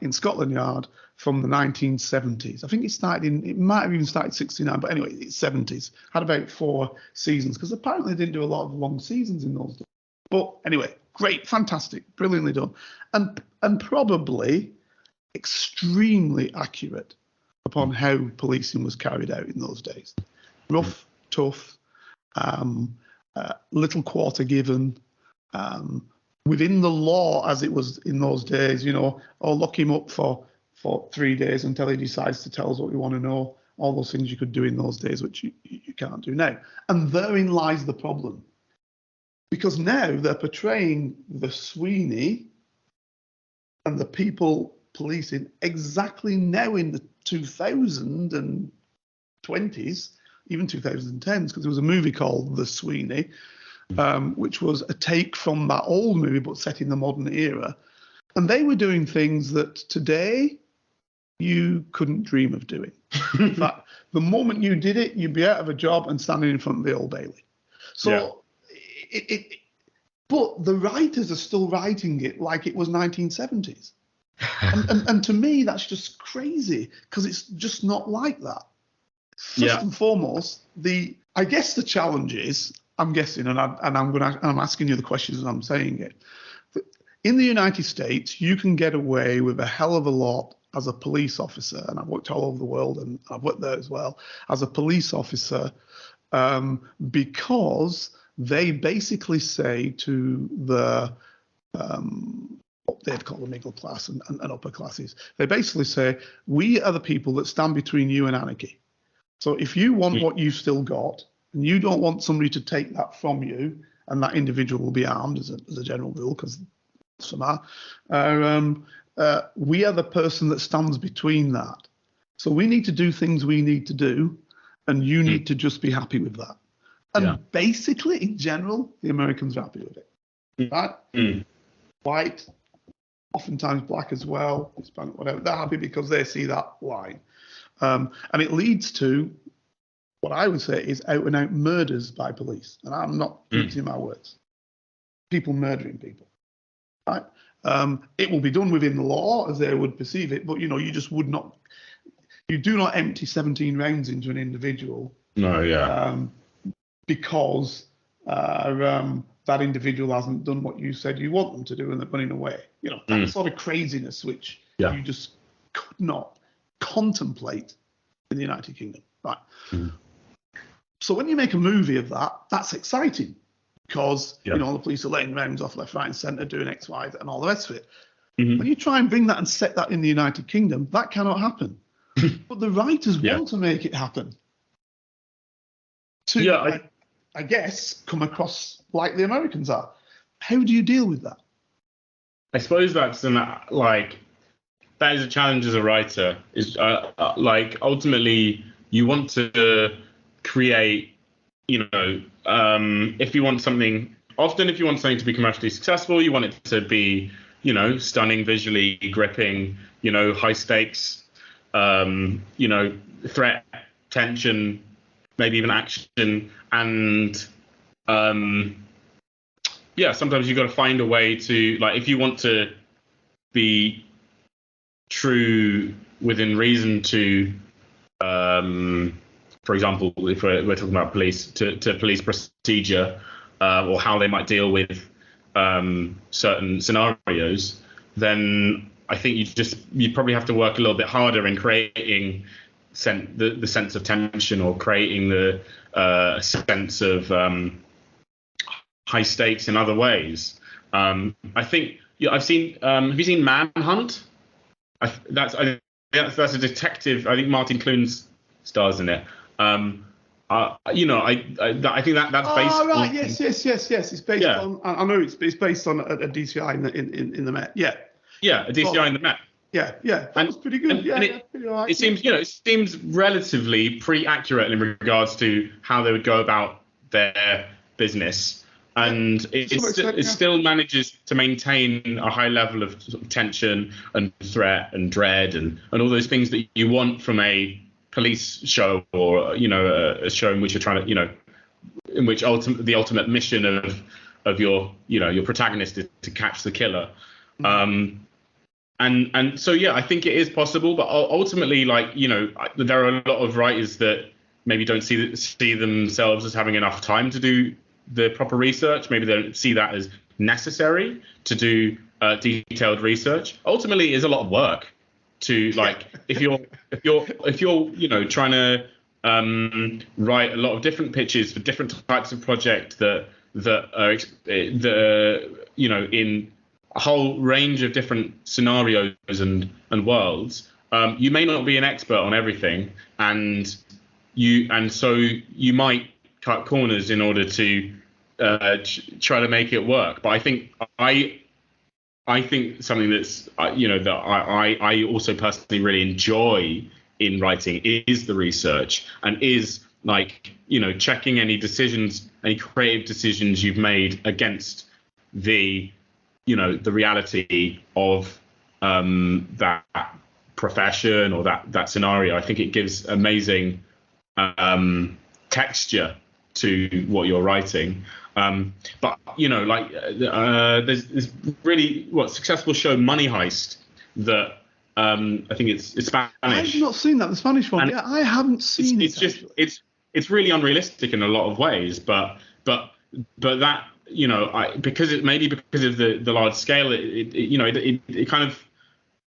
in Scotland Yard from the 1970s. I think it might have even started 69, but anyway, it's 70s. Had about 4 seasons, because apparently they didn't do a lot of long seasons in those days. But anyway, great, fantastic, brilliantly done. And probably extremely accurate upon how policing was carried out in those days. Rough, tough, little quarter given, within the law as it was in those days, or lock him up for 3 days until he decides to tell us what we want to know. All those things you could do in those days, which you can't do now. And therein lies the problem. Because now they're portraying the Sweeney and the people policing exactly now in the 2020s, even 2010s, because there was a movie called The Sweeney, which was a take from that old movie but set in the modern era. And they were doing things that today you couldn't dream of doing. In fact, the moment you did it, you'd be out of a job and standing in front of the Old Bailey. So, but the writers are still writing it like it was 1970s. and to me, that's just crazy, because it's just not like that. First and foremost, I guess the challenge is, I'm guessing, and I'm asking you the questions as I'm saying it. In the United States, you can get away with a hell of a lot as a police officer, and I've worked all over the world, and I've worked there as well, as a police officer, because they basically say to the what they'd call the middle class and upper classes, they basically say, we are the people that stand between you and anarchy. So if you want what you've still got, and you don't want somebody to take that from you, and that individual will be armed as a general rule, because some are, we are the person that stands between that. So we need to do things we need to do, and you need to just be happy with that. And basically, in general, the Americans are happy with it. Right? White, oftentimes black as well, Hispanic, whatever. They're happy because they see that line. And it leads to what I would say is out and out murders by police. And I'm not using my words. People murdering people. Right? It will be done within the law as they would perceive it, but you just would not. You do not empty 17 rounds into an individual. No, because that individual hasn't done what you said you want them to do, and they're running away. That sort of craziness which you just could not contemplate in the United Kingdom. Right. So when you make a movie of that, that's exciting. Because the police are letting rounds off left, right, and centre, doing X, Y, and all the rest of it. When you try and bring that and set that in the United Kingdom, that cannot happen. But the writers want to make it happen. I guess, come across like the Americans are. How do you deal with that? I suppose that is a challenge as a writer. Is ultimately you want to create. If you want something to be commercially successful, you want it to be, stunning, visually gripping, high stakes, threat, tension, maybe even action. And, sometimes you've got to find a way to, if you want to be true within reason to, for example, if we're talking about police, to police procedure or how they might deal with certain scenarios, then I think you probably have to work a little bit harder in creating the sense of tension, or creating the sense of high stakes in other ways. I think I've seen. Have you seen Manhunt? That's a detective. I think Martin Clunes stars in it. I think that's based. Oh right, yes. It's based on. I know it's based on a DCI in the Met. Yeah, a DCI in the Met. Yeah. That was pretty good. It seems relatively pretty accurate in regards to how they would go about their business, and it still manages to maintain a high level of sort of tension and threat and dread and all those things that you want from a police show, or a show in which you're trying to in which the ultimate mission of your protagonist is to catch the killer. And so I think it is possible, but ultimately there are a lot of writers that maybe don't see themselves as having enough time to do the proper research. Maybe they don't see that as necessary to do detailed research. Ultimately, it is a lot of work to if you're trying to write a lot of different pitches for different types of project that are in a whole range of different scenarios and worlds. You may not be an expert on everything, and so you might cut corners in order to try to make it work. But I think something that's that I also personally really enjoy in writing is the research, and is checking any creative decisions you've made against the reality of that profession or that scenario. I think it gives amazing texture to what you're writing. But there's this really successful show, Money Heist, that I think it's Spanish. I've not seen that, the Spanish one. I haven't seen it. It's really unrealistic in a lot of ways, but but that, because of the large scale, it kind of,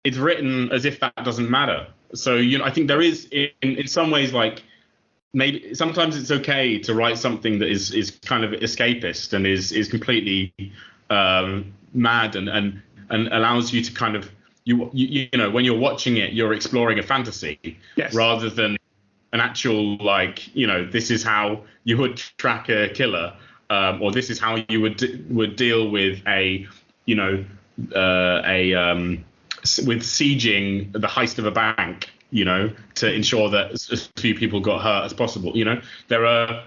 it's written as if that doesn't matter. So I think there is in some ways, like, maybe sometimes it's okay to write something that is kind of escapist and is completely mad and allows you to kind of, when you're watching it, you're exploring a fantasy, yes, rather than an actual, like, this is how you would track a killer, or this is how you would deal with with sieging the heist of a bank, to ensure that as few people got hurt as possible. There are,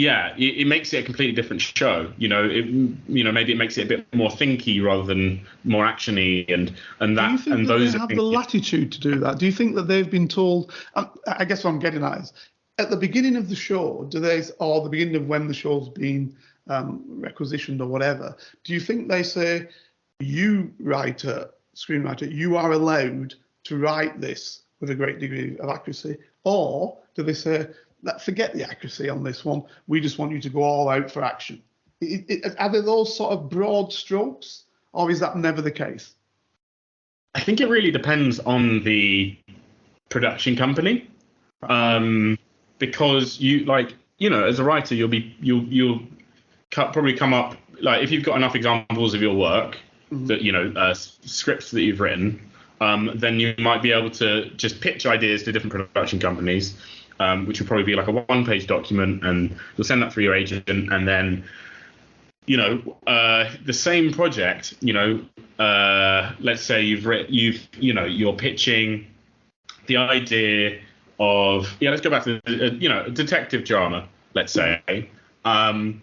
it makes it a completely different show. Maybe it makes it a bit more thinky rather than more actiony, and that. Do you think and that those they have the latitude to do that? Do you think that they've been told? I guess what I'm getting at is, at the beginning of the show, or the beginning of when the show's been requisitioned or whatever, do you think they say, you screenwriter, you are allowed to write this with a great degree of accuracy? Or do they say, forget the accuracy on this one, we just want you to go all out for action? Are there those sort of broad strokes, or is that never the case? I think it really depends on the production company, because as a writer, you'll probably come up, like, if you've got enough examples of your work, that scripts that you've written, then you might be able to just pitch ideas to different production companies, which would probably be like a one-page document, and you'll send that through your agent, and then the same project, let's say you're pitching the idea of, let's go back to detective drama, let's say, and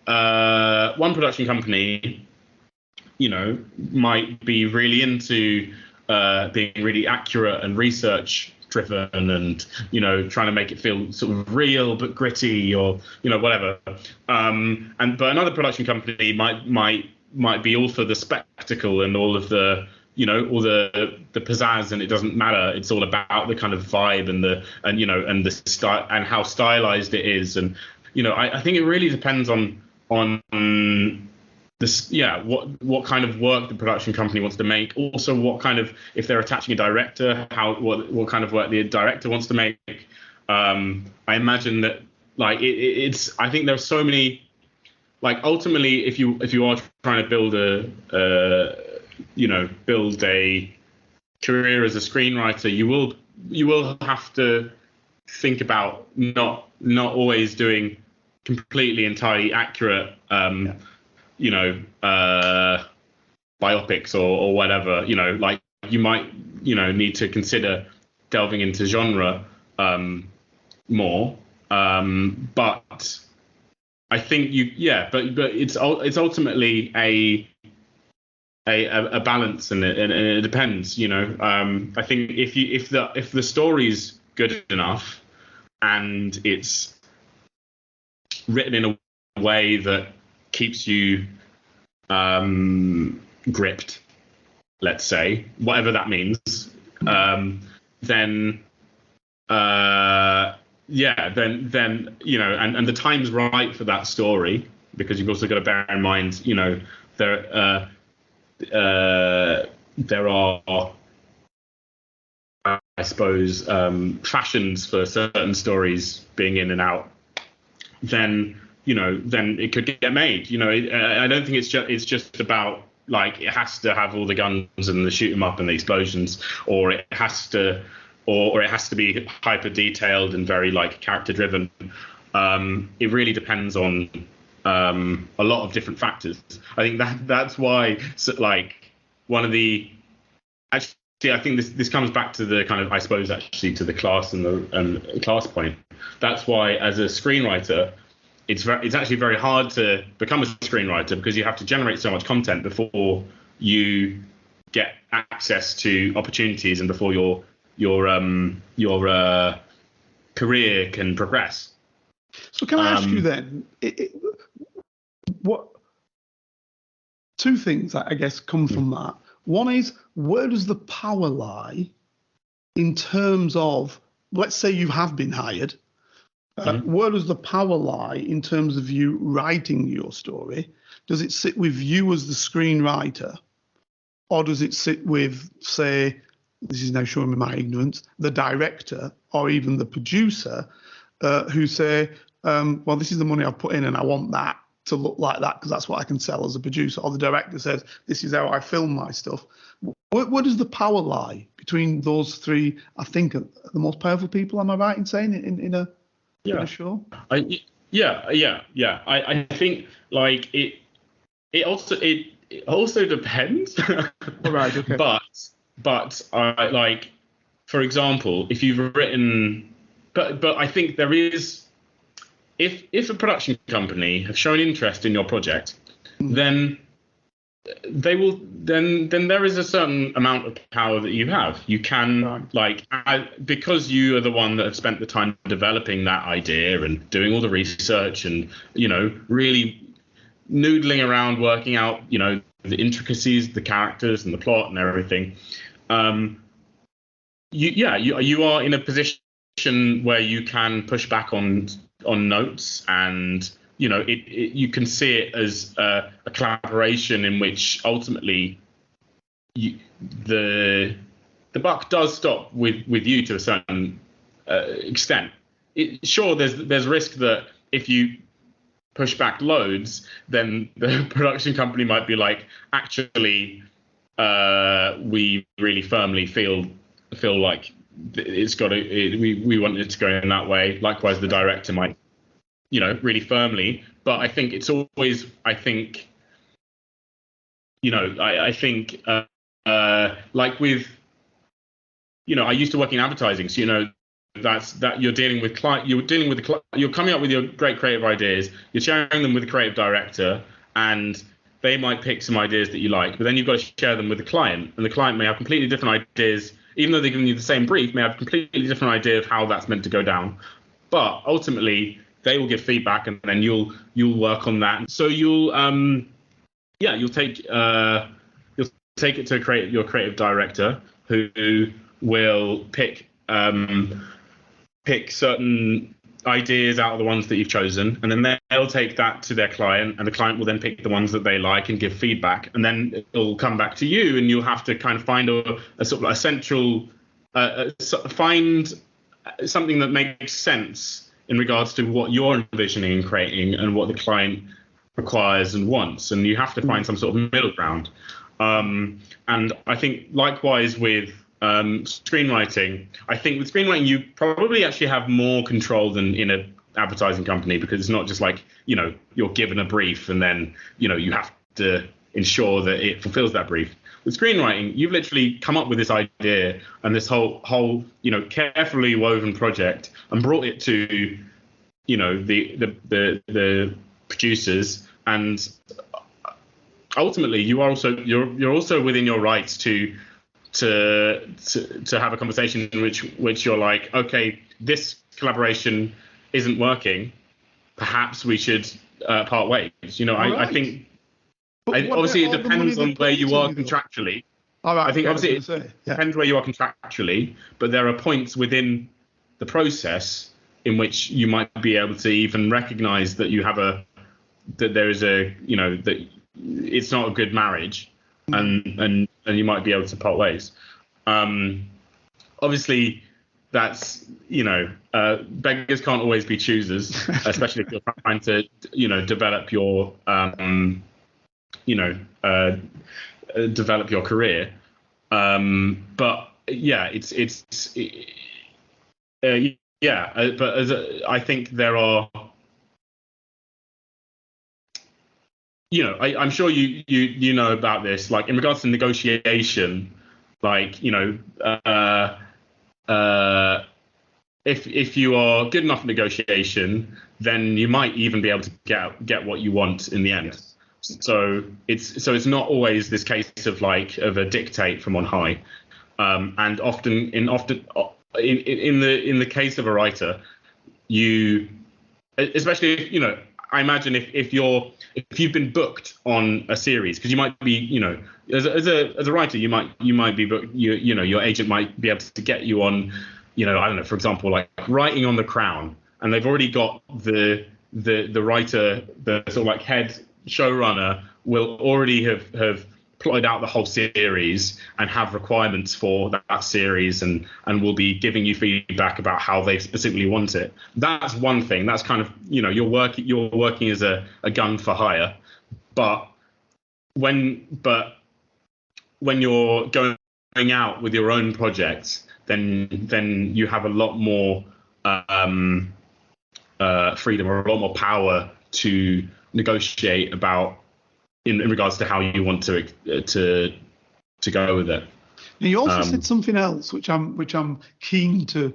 one production company might be really into being really accurate and research driven, and trying to make it feel sort of real but gritty, or whatever, but another production company might be all for the spectacle and all of the all the pizzazz, and it doesn't matter, it's all about the kind of vibe and the style and how stylized it is. And I think it really depends on this, what kind of work the production company wants to make. Also, what kind of, if they're attaching a director, what kind of work the director wants to make. I imagine that, like, it's. I think there's so many. Like, ultimately, if you are trying to build a career as a screenwriter, you will have to think about not always doing completely entirely accurate biopics or whatever. Like, you might need to consider delving into genre more, but I think but it's ultimately a balance, and it depends. I think if the story's good enough and it's written in a way that keeps you gripped, let's say, whatever that means, then and the time's right for that story, because you've also got to bear in mind, there are, I suppose, fashions for certain stories being in and out. Then it could get made. I don't think it's just about, like, it has to have all the guns and the shoot 'em up and the explosions, or it has to be hyper detailed and very, like, character driven. It really depends on a lot of different factors. I think that's why, like, one of the, actually, I think this comes back to the kind of, I suppose, actually, to the class and the class point. That's why, as a screenwriter, it's actually very hard to become a screenwriter, because you have to generate so much content before you get access to opportunities and before your career can progress. So can I ask you then, what two things that I guess come from that? One is, where does the power lie in terms of, let's say you have been hired, Where does the power lie in terms of you writing your story? Does it sit with you as the screenwriter, or does it sit with, say, this is now showing me my ignorance, the director or even the producer, who say, well, this is the money I've put in and I want that to look like that because that's what I can sell as a producer. Or the director says, this is how I film my stuff. Where does the power lie between those three? I think are the most powerful people. Am I right in saying in a show? I think like it also depends. Right. Okay. But like, for example, if you've written, but I think there is, if a production company have shown interest in your project, then they will, then there is a certain amount of power that you have. You can because you are the one that have spent the time developing that idea and doing all the research and, really noodling around, working out, the intricacies, the characters and the plot and everything. You are in a position where you can push back on notes, and you can see it as a collaboration in which ultimately the buck does stop with you to a certain extent. Sure, there's risk that if you push back loads, then the production company might be like, actually, we really firmly feel like it's got to. We want it to go in that way. Likewise, the director might, really firmly. But I think it's always. I think, like with, I used to work in advertising, so that you're dealing with you're coming up with your great creative ideas, you're sharing them with the creative director, and they might pick some ideas that you like, but then you've got to share them with the client, and the client may have completely different ideas, even though they're giving you the same brief, may have a completely different idea of how that's meant to go down. But ultimately they will give feedback, and then you'll work on that. So you'll take it to your creative director, who will pick certain ideas out of the ones that you've chosen, and then they'll take that to their client, and the client will then pick the ones that they like and give feedback, and then it'll come back to you, and you'll have to kind of find a sort of a central find something that makes sense in regards to what you're envisioning and creating and what the client requires and wants, and you have to find some sort of middle ground. And I think likewise with screenwriting, I think with screenwriting you probably actually have more control than in a advertising company, because it's not just like, you're given a brief and then, you have to ensure that it fulfills that brief. With screenwriting, you've literally come up with this idea and this whole carefully woven project and brought it to, the producers, and ultimately you're also within your rights to have a conversation in which you're like, okay, this collaboration isn't working, perhaps we should part ways. I think obviously it depends on where you are contractually. All right, I think obviously it depends where you are contractually, but there are points within the process in which you might be able to even recognize that that it's not a good marriage, and you might be able to part ways. Obviously, that's beggars can't always be choosers, especially if you're trying to develop your develop your career. But yeah, I think there are. I'm sure you know about this, like in regards to negotiation, like, if you are good enough at negotiation, then you might even be able to get what you want in the end. Yes. So it's not always this case of a dictate from on high, and often in the case of a writer, especially if, I imagine if you've been booked on a series, because you might be, as a writer, you might be booked, your agent might be able to get you on, I don't know, for example, like writing on The Crown, and they've already got the writer, the sort of like head showrunner will already have plotted out the whole series and have requirements for that series, and will be giving you feedback about how they specifically want it. That's one thing. That's kind of, you're working as a gun for hire. But when you're going out with your own projects, then you have a lot more freedom, or a lot more power to negotiate about in regards to how you want to go with it. Now, you also said something else which I'm keen to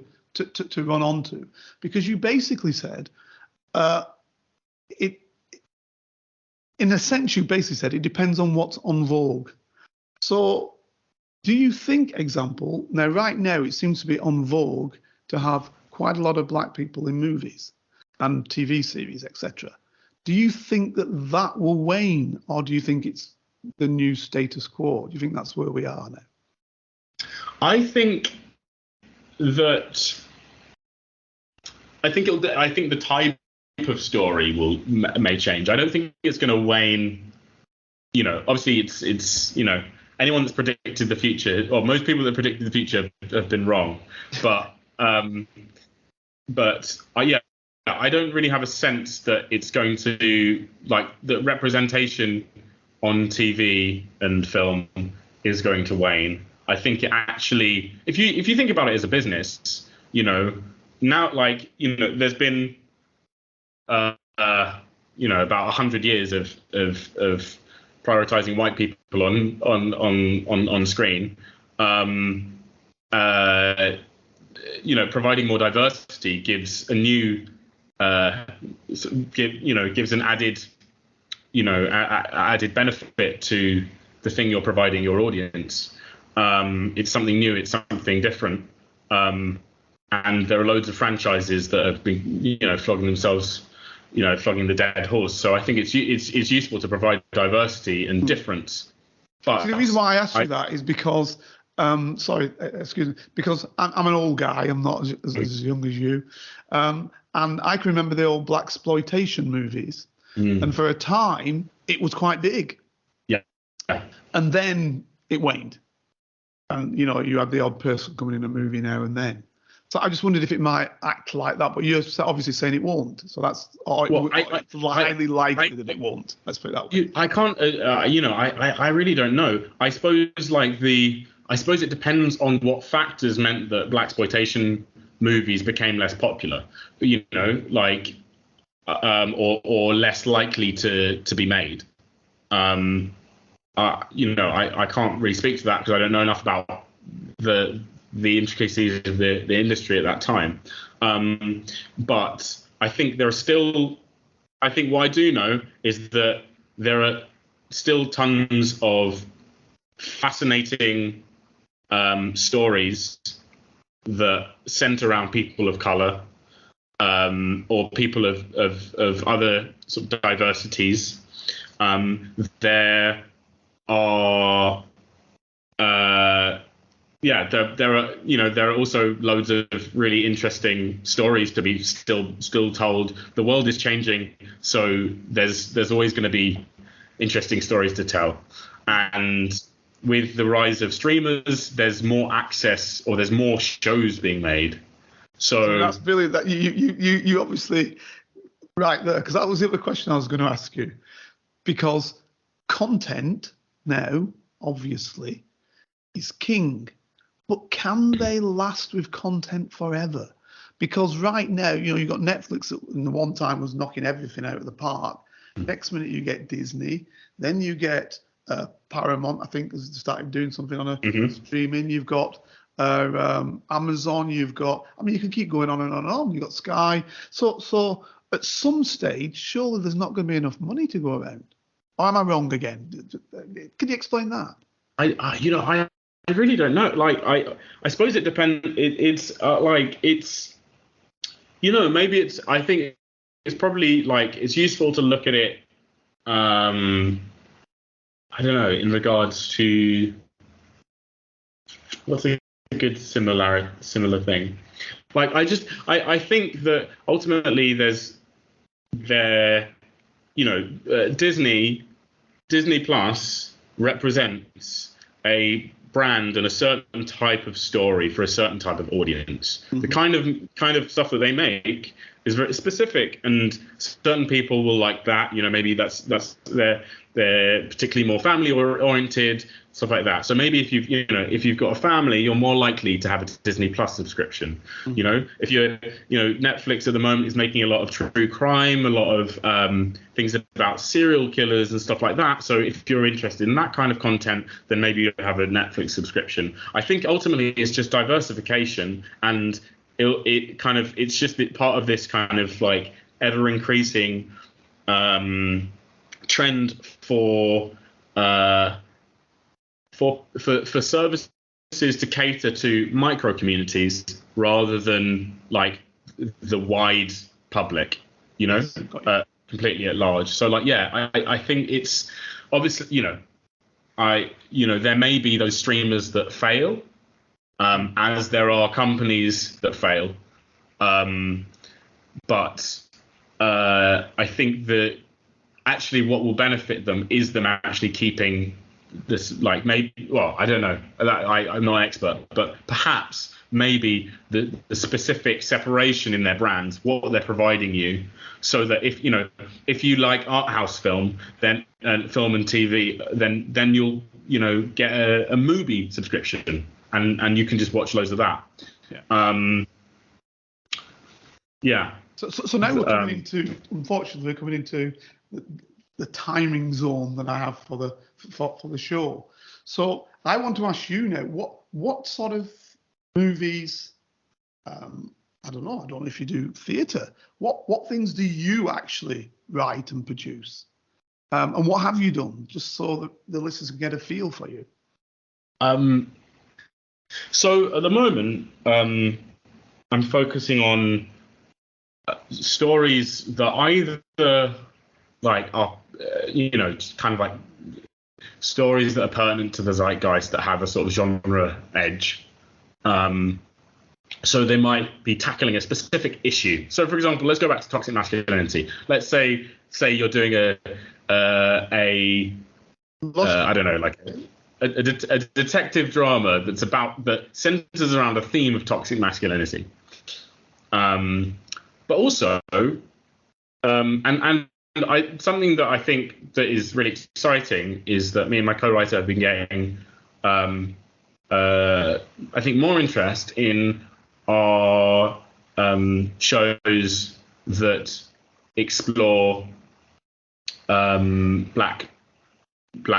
run on to, because you basically said it. In a sense, you basically said it depends on what's on vogue. So, do you think, example, now right now it seems to be on vogue to have quite a lot of black people in movies and TV series, etc. Do you think that will wane, or do you think it's the new status quo? Do you think that's where we are now? I think the type of story may change. I don't think it's going to wane. Obviously it's anyone that's predicted the future, or most people that predicted the future have been wrong. But I don't really have a sense that it's going to, like, the representation on TV and film is going to wane. I think it actually, if you think about it as a business, now, like, there's been about 100 years of prioritizing white people on screen. Providing more diversity gives a new gives an added added benefit to the thing you're providing your audience. It's something new, it's something different, and there are loads of franchises that have been flogging the dead horse. So I think it's useful to provide diversity and difference. But see, the reason why I asked you that is because excuse me, because I'm an old guy. I'm not as young as you, and I can remember the old blaxploitation movies, and for a time it was quite big. Yeah. And then it waned, and you had the odd person coming in a movie now and then. So I just wondered if it might act like that, but you're obviously saying it won't. So that's it's highly likely that it won't. Let's put it that way. I can't. I really don't know. I suppose it depends on what factors meant that blaxploitation movies became less popular. Or less likely to be made. I can't really speak to that because I don't know enough about the intricacies of the industry at that time. But I think what I do know is that there are still tons of fascinating stories that center around people of color, or people of other sort of diversities. There are there are also loads of really interesting stories to be still told. The world is changing, so there's always going to be interesting stories to tell. And with the rise of streamers, there's more access, or there's more shows being made. So that's brilliant. That you obviously right there, because that was the other question I was going to ask you. Because content now, obviously, is king. But can they last with content forever? Because right now, you've got Netflix that in the one time was knocking everything out of the park. Next minute you get Disney, then you get Paramount, I think, has started doing something on a streaming. You've got Amazon. You've got, you can keep going on and on and on. You've got Sky. So at some stage, surely there's not going to be enough money to go around. Or am I wrong again? Can you explain that? I really don't know. Like, I suppose it depends. Maybe it's. I think it's probably like it's useful to look at it. I don't know, in regards to what's a good similar thing. Like, I think that ultimately Disney Plus represents a brand and a certain type of story for a certain type of audience. Mm-hmm. The kind of stuff that they make is very specific, and certain people will like that. Maybe that's they're particularly more family oriented, stuff like that. So maybe if you've got a family, you're more likely to have a Disney Plus subscription. Mm-hmm. If you're Netflix at the moment is making a lot of true crime, a lot of things about serial killers and stuff like that. So if you're interested in that kind of content, then maybe you have a Netflix subscription. I think ultimately it's just diversification, and it's just part of this kind of like ever increasing trend for services to cater to micro communities rather than like the wide public, completely at large. So like, yeah, I think it's obviously, there may be those streamers that fail, as there are companies that fail. But I think that actually what will benefit them is them actually keeping this, like, maybe, well, I don't know, I'm not an expert, but perhaps maybe the specific separation in their brands, what they're providing you, so that if you like art house film, then film and TV, then you'll get a movie subscription, and you can just watch loads of that. Yeah. So now we're coming into the timing zone that I have for the show. So I want to ask you now, what sort of movies, I don't know if you do theatre, what things do you actually write and produce? And what have you done, just so that the listeners can get a feel for you? So at the moment, I'm focusing on stories that either like are kind of like stories that are pertinent to the zeitgeist, that have a sort of genre edge. So they might be tackling a specific issue. So for example, let's go back to toxic masculinity. Let's say you're doing a I don't know, like a detective drama that centers around a theme of toxic masculinity. But also, something that I think that is really exciting is that me and my co-writer have been getting, I think, more interest in our shows that explore black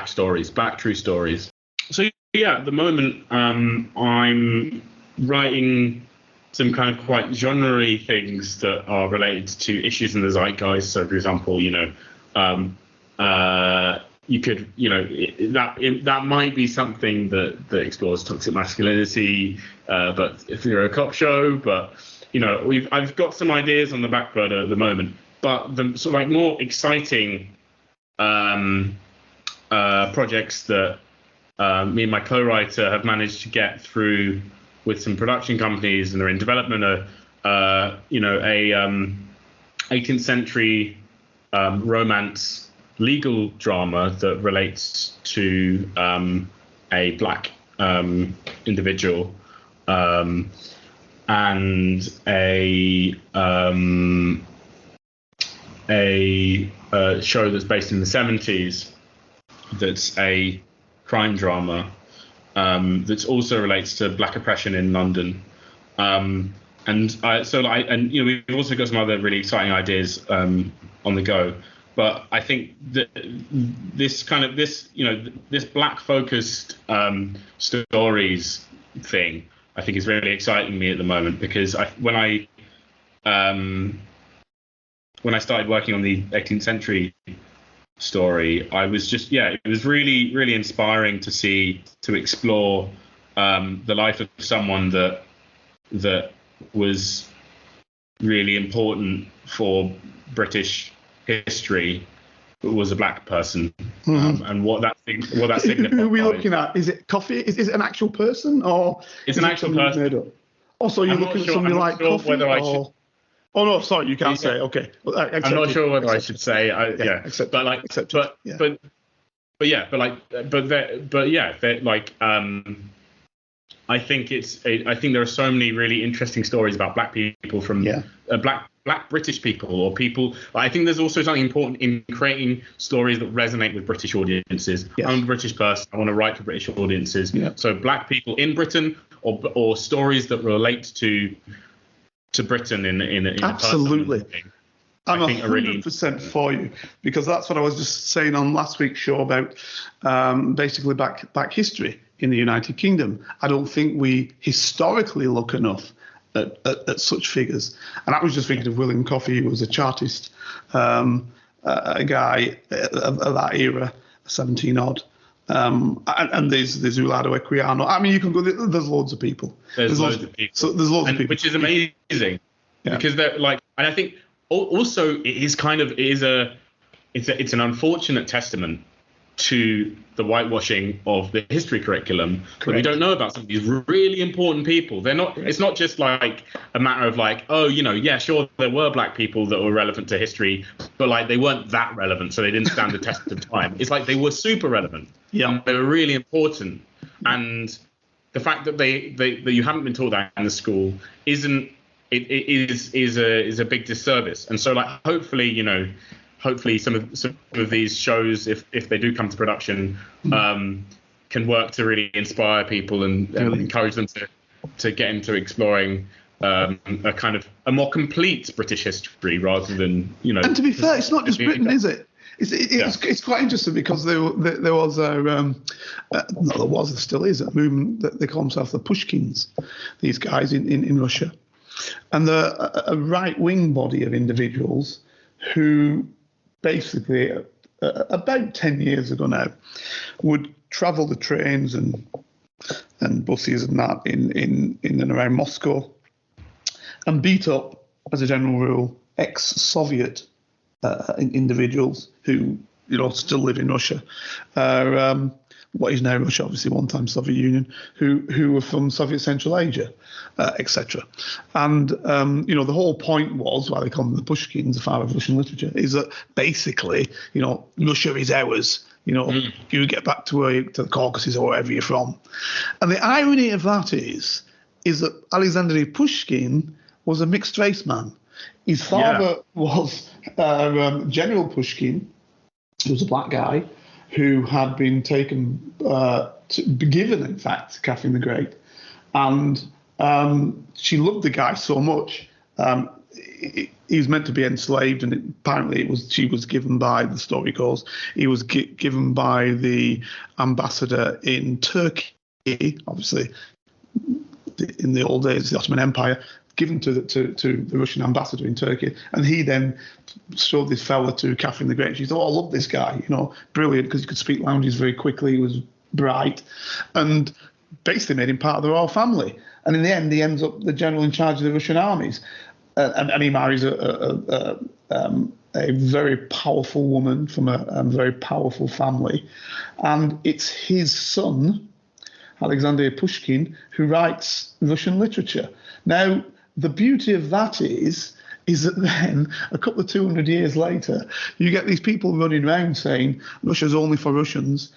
stories, black true stories. So yeah, at the moment, I'm writing some kind of quite genre-y things that are related to issues in the zeitgeist. So, for example, you could, that might be something that explores toxic masculinity, but if you're a cop show, but I've got some ideas on the back burner at the moment. But the sort of like more exciting projects that me and my co-writer have managed to get through with some production companies, and they're in development, a 18th century romance legal drama that relates to a black individual, and a show that's based in the 70s that's a crime drama that also relates to black oppression in London. We've also got some other really exciting ideas on the go. But I think that this black focused stories thing, I think, is really exciting me at the moment, because when I started working on the 18th century story, I was just, it was really, really inspiring to explore the life of someone that was really important for British history, but was a black person, and what that signifies. Who are we looking at? Is it Coffee? Is it an actual person, or it's an actual person? Also, you're I'm not looking at sure- somebody I'm not like sure Coffey, whether I or... should- Oh no, sorry, you can't Yeah. say. Okay, well, I'm not sure whether I should say. accepted, But like, accepted, yeah. I think I think there are so many really interesting stories about black people from black British people, or people. I think there's also something important in creating stories that resonate with British audiences. Yes. I'm a British person. I want to write for British audiences. Yeah. So black people in Britain, or stories that relate to Britain in a Absolutely. personal way. I'm I think are really 100% for you, because that's what I was just saying on last week's show about basically back history in the United Kingdom. I don't think we historically look enough at such figures. And I was just thinking of William Coffey, who was a Chartist, a guy of that era, 17 odd. And there's Ulado Equiano. I mean, you can go. There's loads of people. There's loads of people. So there's loads of people, which is amazing, because they're like, and I think also it's an unfortunate testament to the whitewashing of the history curriculum. That we don't know about some of these really important people. They're not. It's not just like a matter of like, oh, sure, there were black people that were relevant to history, but like they weren't that relevant, so they didn't stand the test of time. It's like they were super relevant. Yeah, they were really important, and the fact that that you haven't been taught that in the school is a big disservice. And so like hopefully some of these shows, if they do come to production, can work to really inspire people and encourage them to get into exploring a kind of a more complete British history, rather than And to be fair, it's not just Britain, is it? It's quite interesting, because there was there still is a movement that they call themselves the Pushkins, these guys in Russia, and a right-wing body of individuals who basically about 10 years ago now would travel the trains and buses and that in and around Moscow, and beat up, as a general rule, ex-Soviet individuals who still live in Russia, what is now Russia, obviously one time Soviet Union, who were from Soviet Central Asia, etc. And the whole point was, why they call them the Pushkins, the father of Russian literature, is that basically Russia is ours. You get back to the Caucasus or wherever you're from. And the irony of that is that Alexander Pushkin was a mixed race man. His father was General Pushkin, who was a black guy, who had been given, in fact, Catherine the Great. And she loved the guy so much. He was meant to be enslaved, and apparently she was given by, the story goes, he was given by the ambassador in Turkey, obviously, in the old days, the Ottoman Empire, given to the Russian ambassador in Turkey, and he then showed this fella to Catherine the Great. She thought, I love this guy, brilliant, because he could speak languages very quickly, he was bright, and basically made him part of the royal family. And in the end, he ends up the general in charge of the Russian armies, and he marries a very powerful woman from a very powerful family, and it's his son, Alexander Pushkin, who writes Russian literature. Now, the beauty of that is that then, a couple of 200 years later, you get these people running around saying Russia's only for Russians,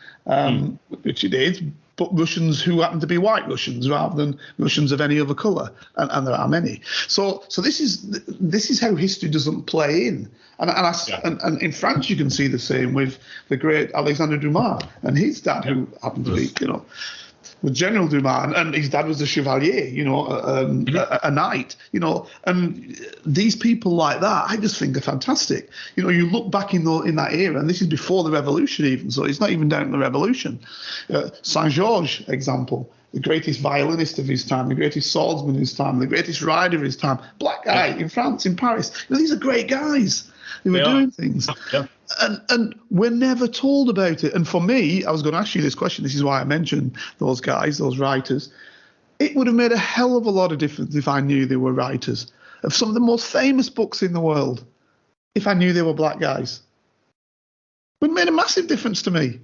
which it is, but Russians who happen to be white Russians rather than Russians of any other colour, and there are many. So this is how history doesn't play in. And in France, you can see the same with the great Alexandre Dumas and his dad, who happened to be, with General Dumas, and his dad was a chevalier, a knight, and these people like that, I just think are fantastic. You look back in that era, and this is before the revolution even, so it's not even down to the revolution. Saint-Georges, example, the greatest violinist of his time, the greatest swordsman of his time, the greatest rider of his time, black guy in France, in Paris. These are great guys who are doing things. Yeah. And we're never told about it. And for me, I was going to ask you this question. This is why I mentioned those guys, those writers. It would have made a hell of a lot of difference if I knew they were writers of some of the most famous books in the world. If I knew they were black guys, it would have made a massive difference to me.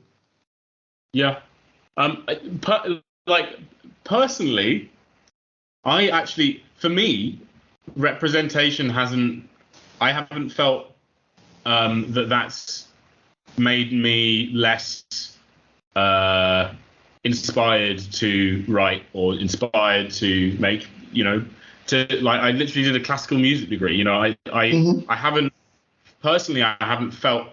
Yeah. Personally, I actually, for me, representation I haven't felt that's made me less inspired to write or inspired to make, I literally did a classical music degree. I haven't felt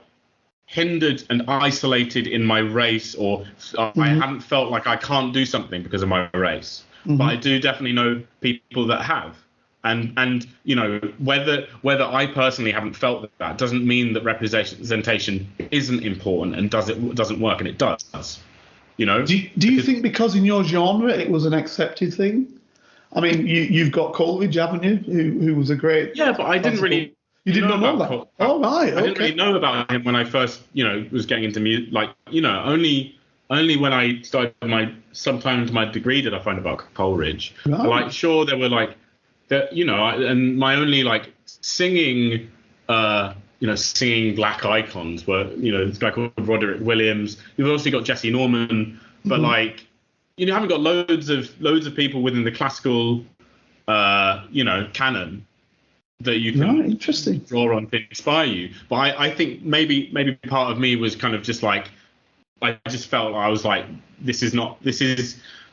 hindered and isolated in my race, or I haven't felt like I can't do something because of my race. But I do definitely know people that have. And whether I personally haven't felt that doesn't mean that representation isn't important and doesn't work, and it does. Do you think because in your genre it was an accepted thing? I mean, you've got Coleridge, haven't you? Who was a great... Yeah, but I didn't really... You did not know that? Oh, right, okay. I didn't really know about him when I first, was getting into music. Only when I started sometime into my degree did I find about Coleridge. Right. Sure, there were and my only singing, singing black icons were, this guy called Roderick Williams. You've also got Jesse Norman, but you haven't got loads of people within the classical, canon that you can draw on to inspire you. But I think maybe part of me was kind of just I just felt I was like,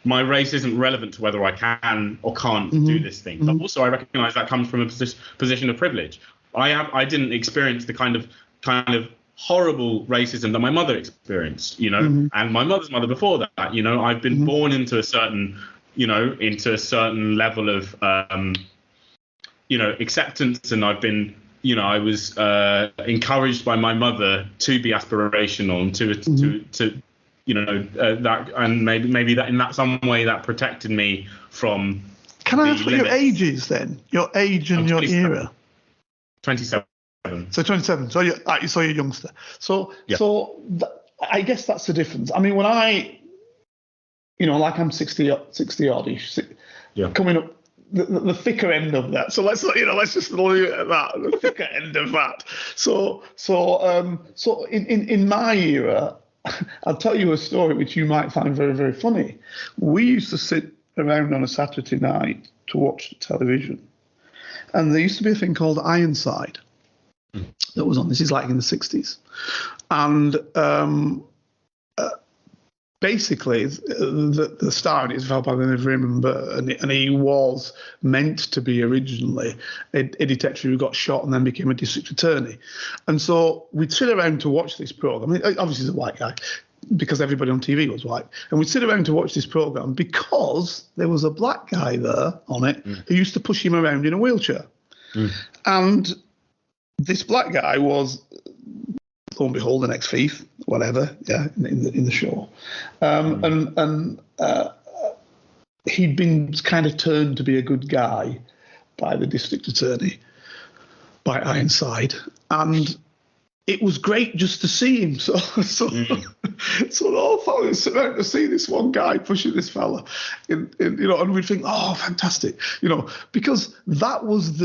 my race isn't relevant to whether I can or can't do this thing. But also I recognize that comes from a position of privilege. I didn't experience the kind of horrible racism that my mother experienced, and my mother's mother before that. I've been born into a certain level of acceptance, and I've been, I was encouraged by my mother to be aspirational and to that, and maybe that in that some way that protected me from. Can I ask what your age is then? Your age and your era. 27. So 27. So you're a youngster. So I guess that's the difference. I mean, when I'm 60-oddish, coming up the thicker end of that. So let's just leave it at that, the thicker end of that. So in my era, I'll tell you a story which you might find very, very funny. We used to sit around on a Saturday night to watch the television, and there used to be a thing called Ironside that was on. This is in the 60s, and basically the star in it is a fellow by the name of Raymond Burr, and he was meant to be originally a detective who got shot and then became a district attorney. And so we'd sit around to watch this program. I mean, obviously he's a white guy because everybody on TV was white, and we'd sit around to watch this program because there was a black guy there on it who used to push him around in a wheelchair. And this black guy was, lo and behold, the next thief, whatever, in the show. And he'd been kind of turned to be a good guy by the district attorney, by Ironside. And it was great just to see him. So the whole family would sit around to see this one guy pushing this fella, and we'd think, oh, fantastic, because that was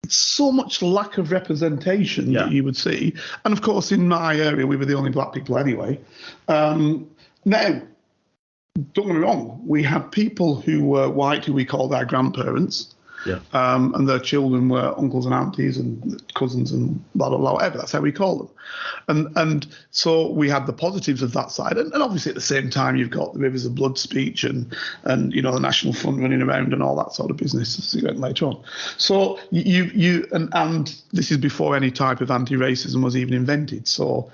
so much lack of representation that you would see. And of course, in my area, we were the only black people anyway. Now, don't get me wrong, we had people who were white who we called our grandparents. And their children were uncles and aunties and cousins and blah, blah, blah, whatever. That's how we call them. And so we had the positives of that side. And obviously at the same time, you've got the Rivers of Blood speech and the National Front running around and all that sort of business as you went later on. So and this is before any type of anti-racism was even invented. So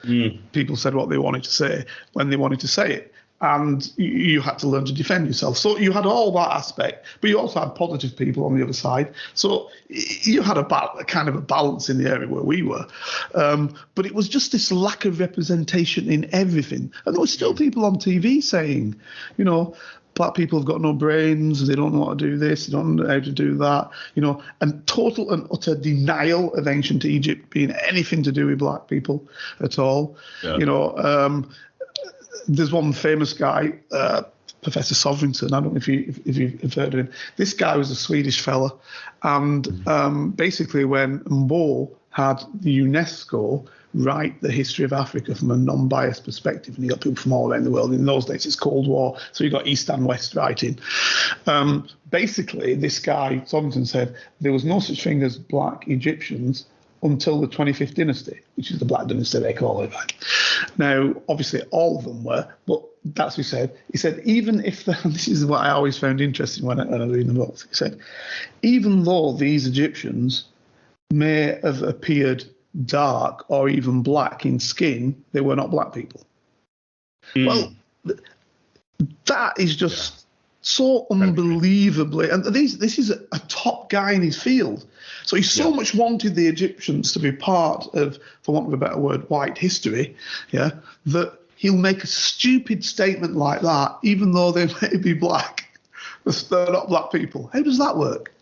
people said what they wanted to say when they wanted to say it. And you had to learn to defend yourself. So you had all that aspect, but you also had positive people on the other side. So you had a kind of a balance in the area where we were. But it was just this lack of representation in everything. And there were still people on TV saying, black people have got no brains, they don't know how to do this, they don't know how to do that, and total and utter denial of ancient Egypt being anything to do with black people at all. There's one famous guy, Professor Sovereignton. I don't know if you've heard of him. This guy was a Swedish fella, and basically when Mbo had the UNESCO write the history of Africa from a non-biased perspective, and you got people from all around the world. In those days, it's Cold War, so you got East and West writing. Basically, this guy Sorensen said there was no such thing as black Egyptians until the 25th dynasty, which is the Black Dynasty they call it. Right? Now, obviously, all of them were, but that's what he said. He said, even if this is what I always found interesting when I read the books. He said, even though these Egyptians may have appeared dark or even black in skin, they were not black people. Well, that is just so unbelievably, and this is a top guy in his field. So he so much wanted the Egyptians to be part of, for want of a better word, white history, that he'll make a stupid statement like that, even though they may be black. They're not black people. How does that work?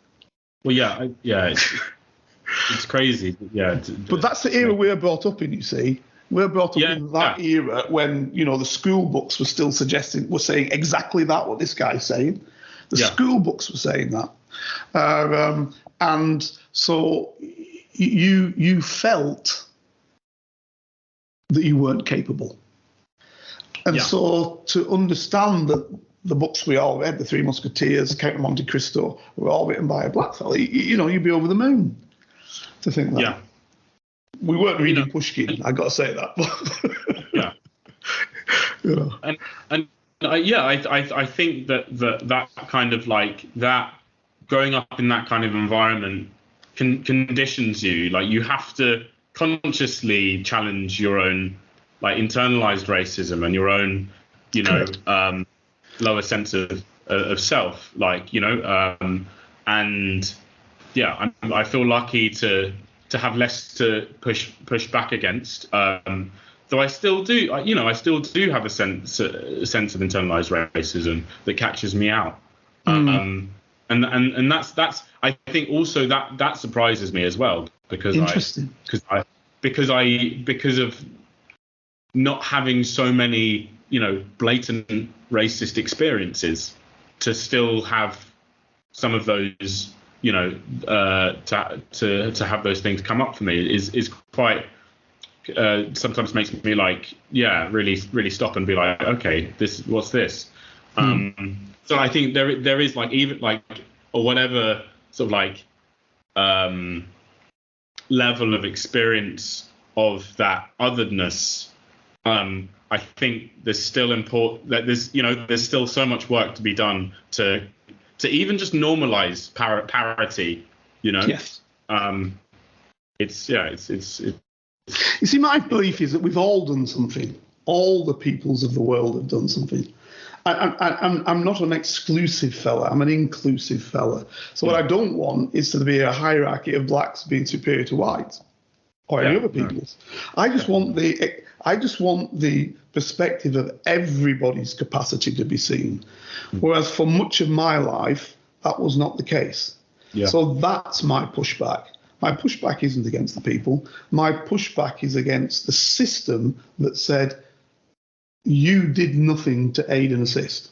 Well, it's crazy. But that's the era we're brought up in, you see. We're brought up in that era when, the school books were still were saying exactly that, what this guy's saying. The school books were saying that. And so you felt that you weren't capable. And so to understand that the books we all read, The Three Musketeers, Count of Monte Cristo, were all written by a black fella, you'd be over the moon to think that. Yeah. We weren't reading Pushkin, I got to say that. I think that kind of like that, growing up in that kind of environment conditions you. Like, you have to consciously challenge your own like internalized racism and your own, lower sense of self. Like, and I feel lucky to have less to push back against. Though I still do, I still do have a sense of internalized racism that catches me out. And that's I think also that surprises me as well, because because of not having so many blatant racist experiences, to still have some of those to have those things come up for me is quite sometimes makes me like really stop and be like, okay, what's this. So I think there is like, even like, or whatever sort of like level of experience of that otherness, I think there's still there's still so much work to be done to even just normalize parity, Yes. It's You see, my belief is that we've all done something. All the peoples of the world have done something. I'm not an exclusive fella. I'm an inclusive fella. So what I don't want is to be a hierarchy of blacks being superior to whites or any other peoples. I just want the perspective of everybody's capacity to be seen. Whereas for much of my life, that was not the case. Yeah. So that's my pushback. My pushback isn't against the people. My pushback is against the system that said, you did nothing to aid and assist.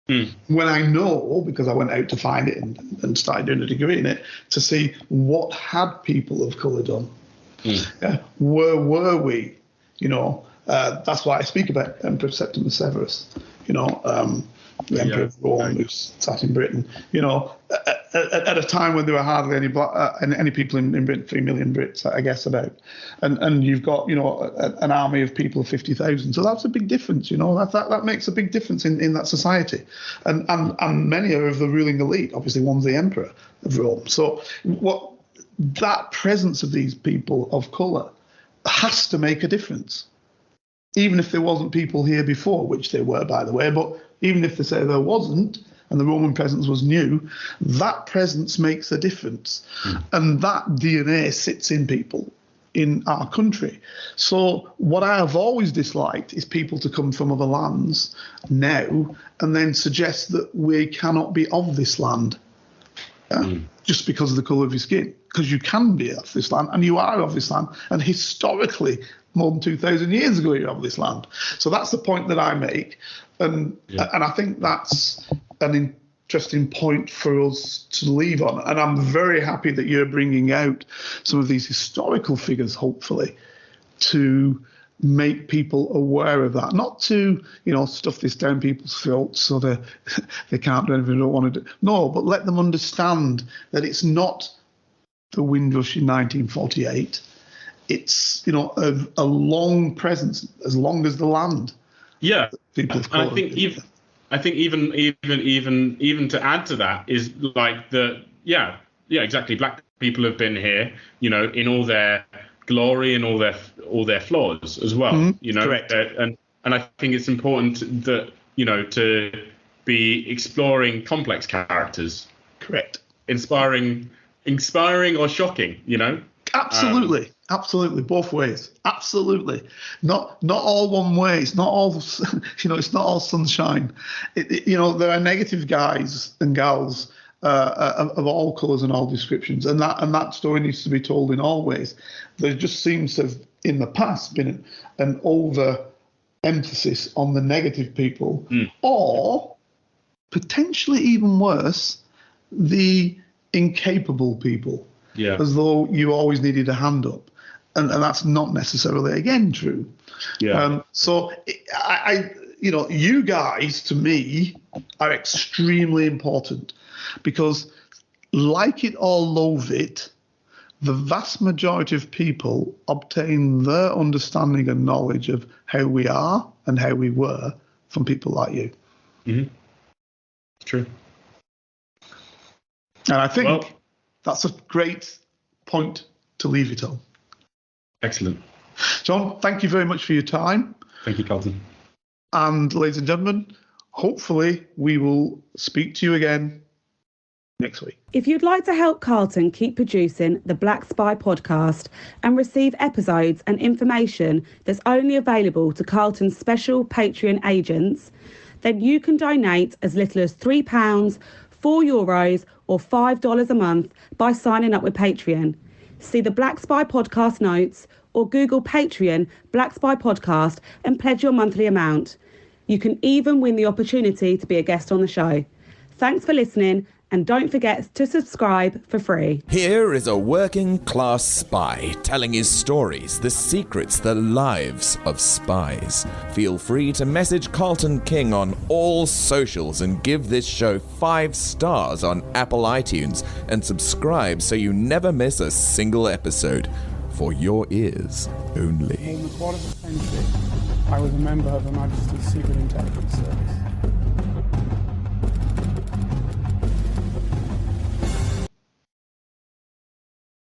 When I know, because I went out to find it and started doing a degree in it, to see what had people of colour done. Where were we? That's why I speak about Emperor Septimus Severus, the Emperor of Rome, who sat in Britain, at a time when there were hardly any people in Britain, 3 million Brits, I guess, about. And you've got, an army of people of 50,000. So that's a big difference, that makes a big difference in that society. And many are of the ruling elite. Obviously, one's the Emperor of Rome. So that presence of these people of colour has to make a difference. Even if there wasn't people here before, which there were, by the way, but even if they say there wasn't, and the Roman presence was new, that presence makes a difference. And that DNA sits in people in our country. So what I have always disliked is people to come from other lands now and then suggest that we cannot be of this land just because of the colour of your skin. Because you can be of this land, and you are of this land, and historically, more than 2,000 years ago, you're of this land. So that's the point that I make, and I think that's an interesting point for us to leave on. And I'm very happy that you're bringing out some of these historical figures, hopefully, to make people aware of that, not to, stuff this down people's throats so they can't do anything they don't want to do. No, but let them understand that it's not the Windrush in 1948. It's, a long presence, as long as the land. Yeah, people have and I think even to add to that is like exactly. Black people have been here, in all their glory and all their flaws as well. Correct. And I think it's important that to be exploring complex characters. Correct. Inspiring or shocking. Absolutely, both ways. Absolutely, not all one way. It's not all it's not all sunshine. There are negative guys and gals of all colours and all descriptions, and that story needs to be told in all ways. There just seems to have in the past been an over emphasis on the negative people, or potentially even worse, the incapable people. Yeah. As though you always needed a hand up, and that's not necessarily again true. Yeah. So you guys to me are extremely important, because like it or loathe it, the vast majority of people obtain their understanding and knowledge of how we are and how we were from people like you. Mm-hmm. True. And I think that's a great point to leave it on. Excellent. John, thank you very much for your time. Thank you, Carlton. And ladies and gentlemen, hopefully we will speak to you again next week. If you'd like to help Carlton keep producing the Black Spy podcast and receive episodes and information that's only available to Carlton's special Patreon agents, then you can donate as little as £3, €4 or $5 a month by signing up with Patreon. See the Black Spy podcast notes or Google Patreon Black Spy podcast and pledge your monthly amount. You can even win the opportunity to be a guest on the show. Thanks for listening, and don't forget to subscribe for free. Here is a working class spy telling his stories, the secrets, the lives of spies. Feel free to message Carlton King on all socials and give this show 5 stars on Apple iTunes and subscribe so you never miss a single episode. For your ears only. For more than a quarter of a century, I was a member of Her Majesty's Secret Intelligence Service.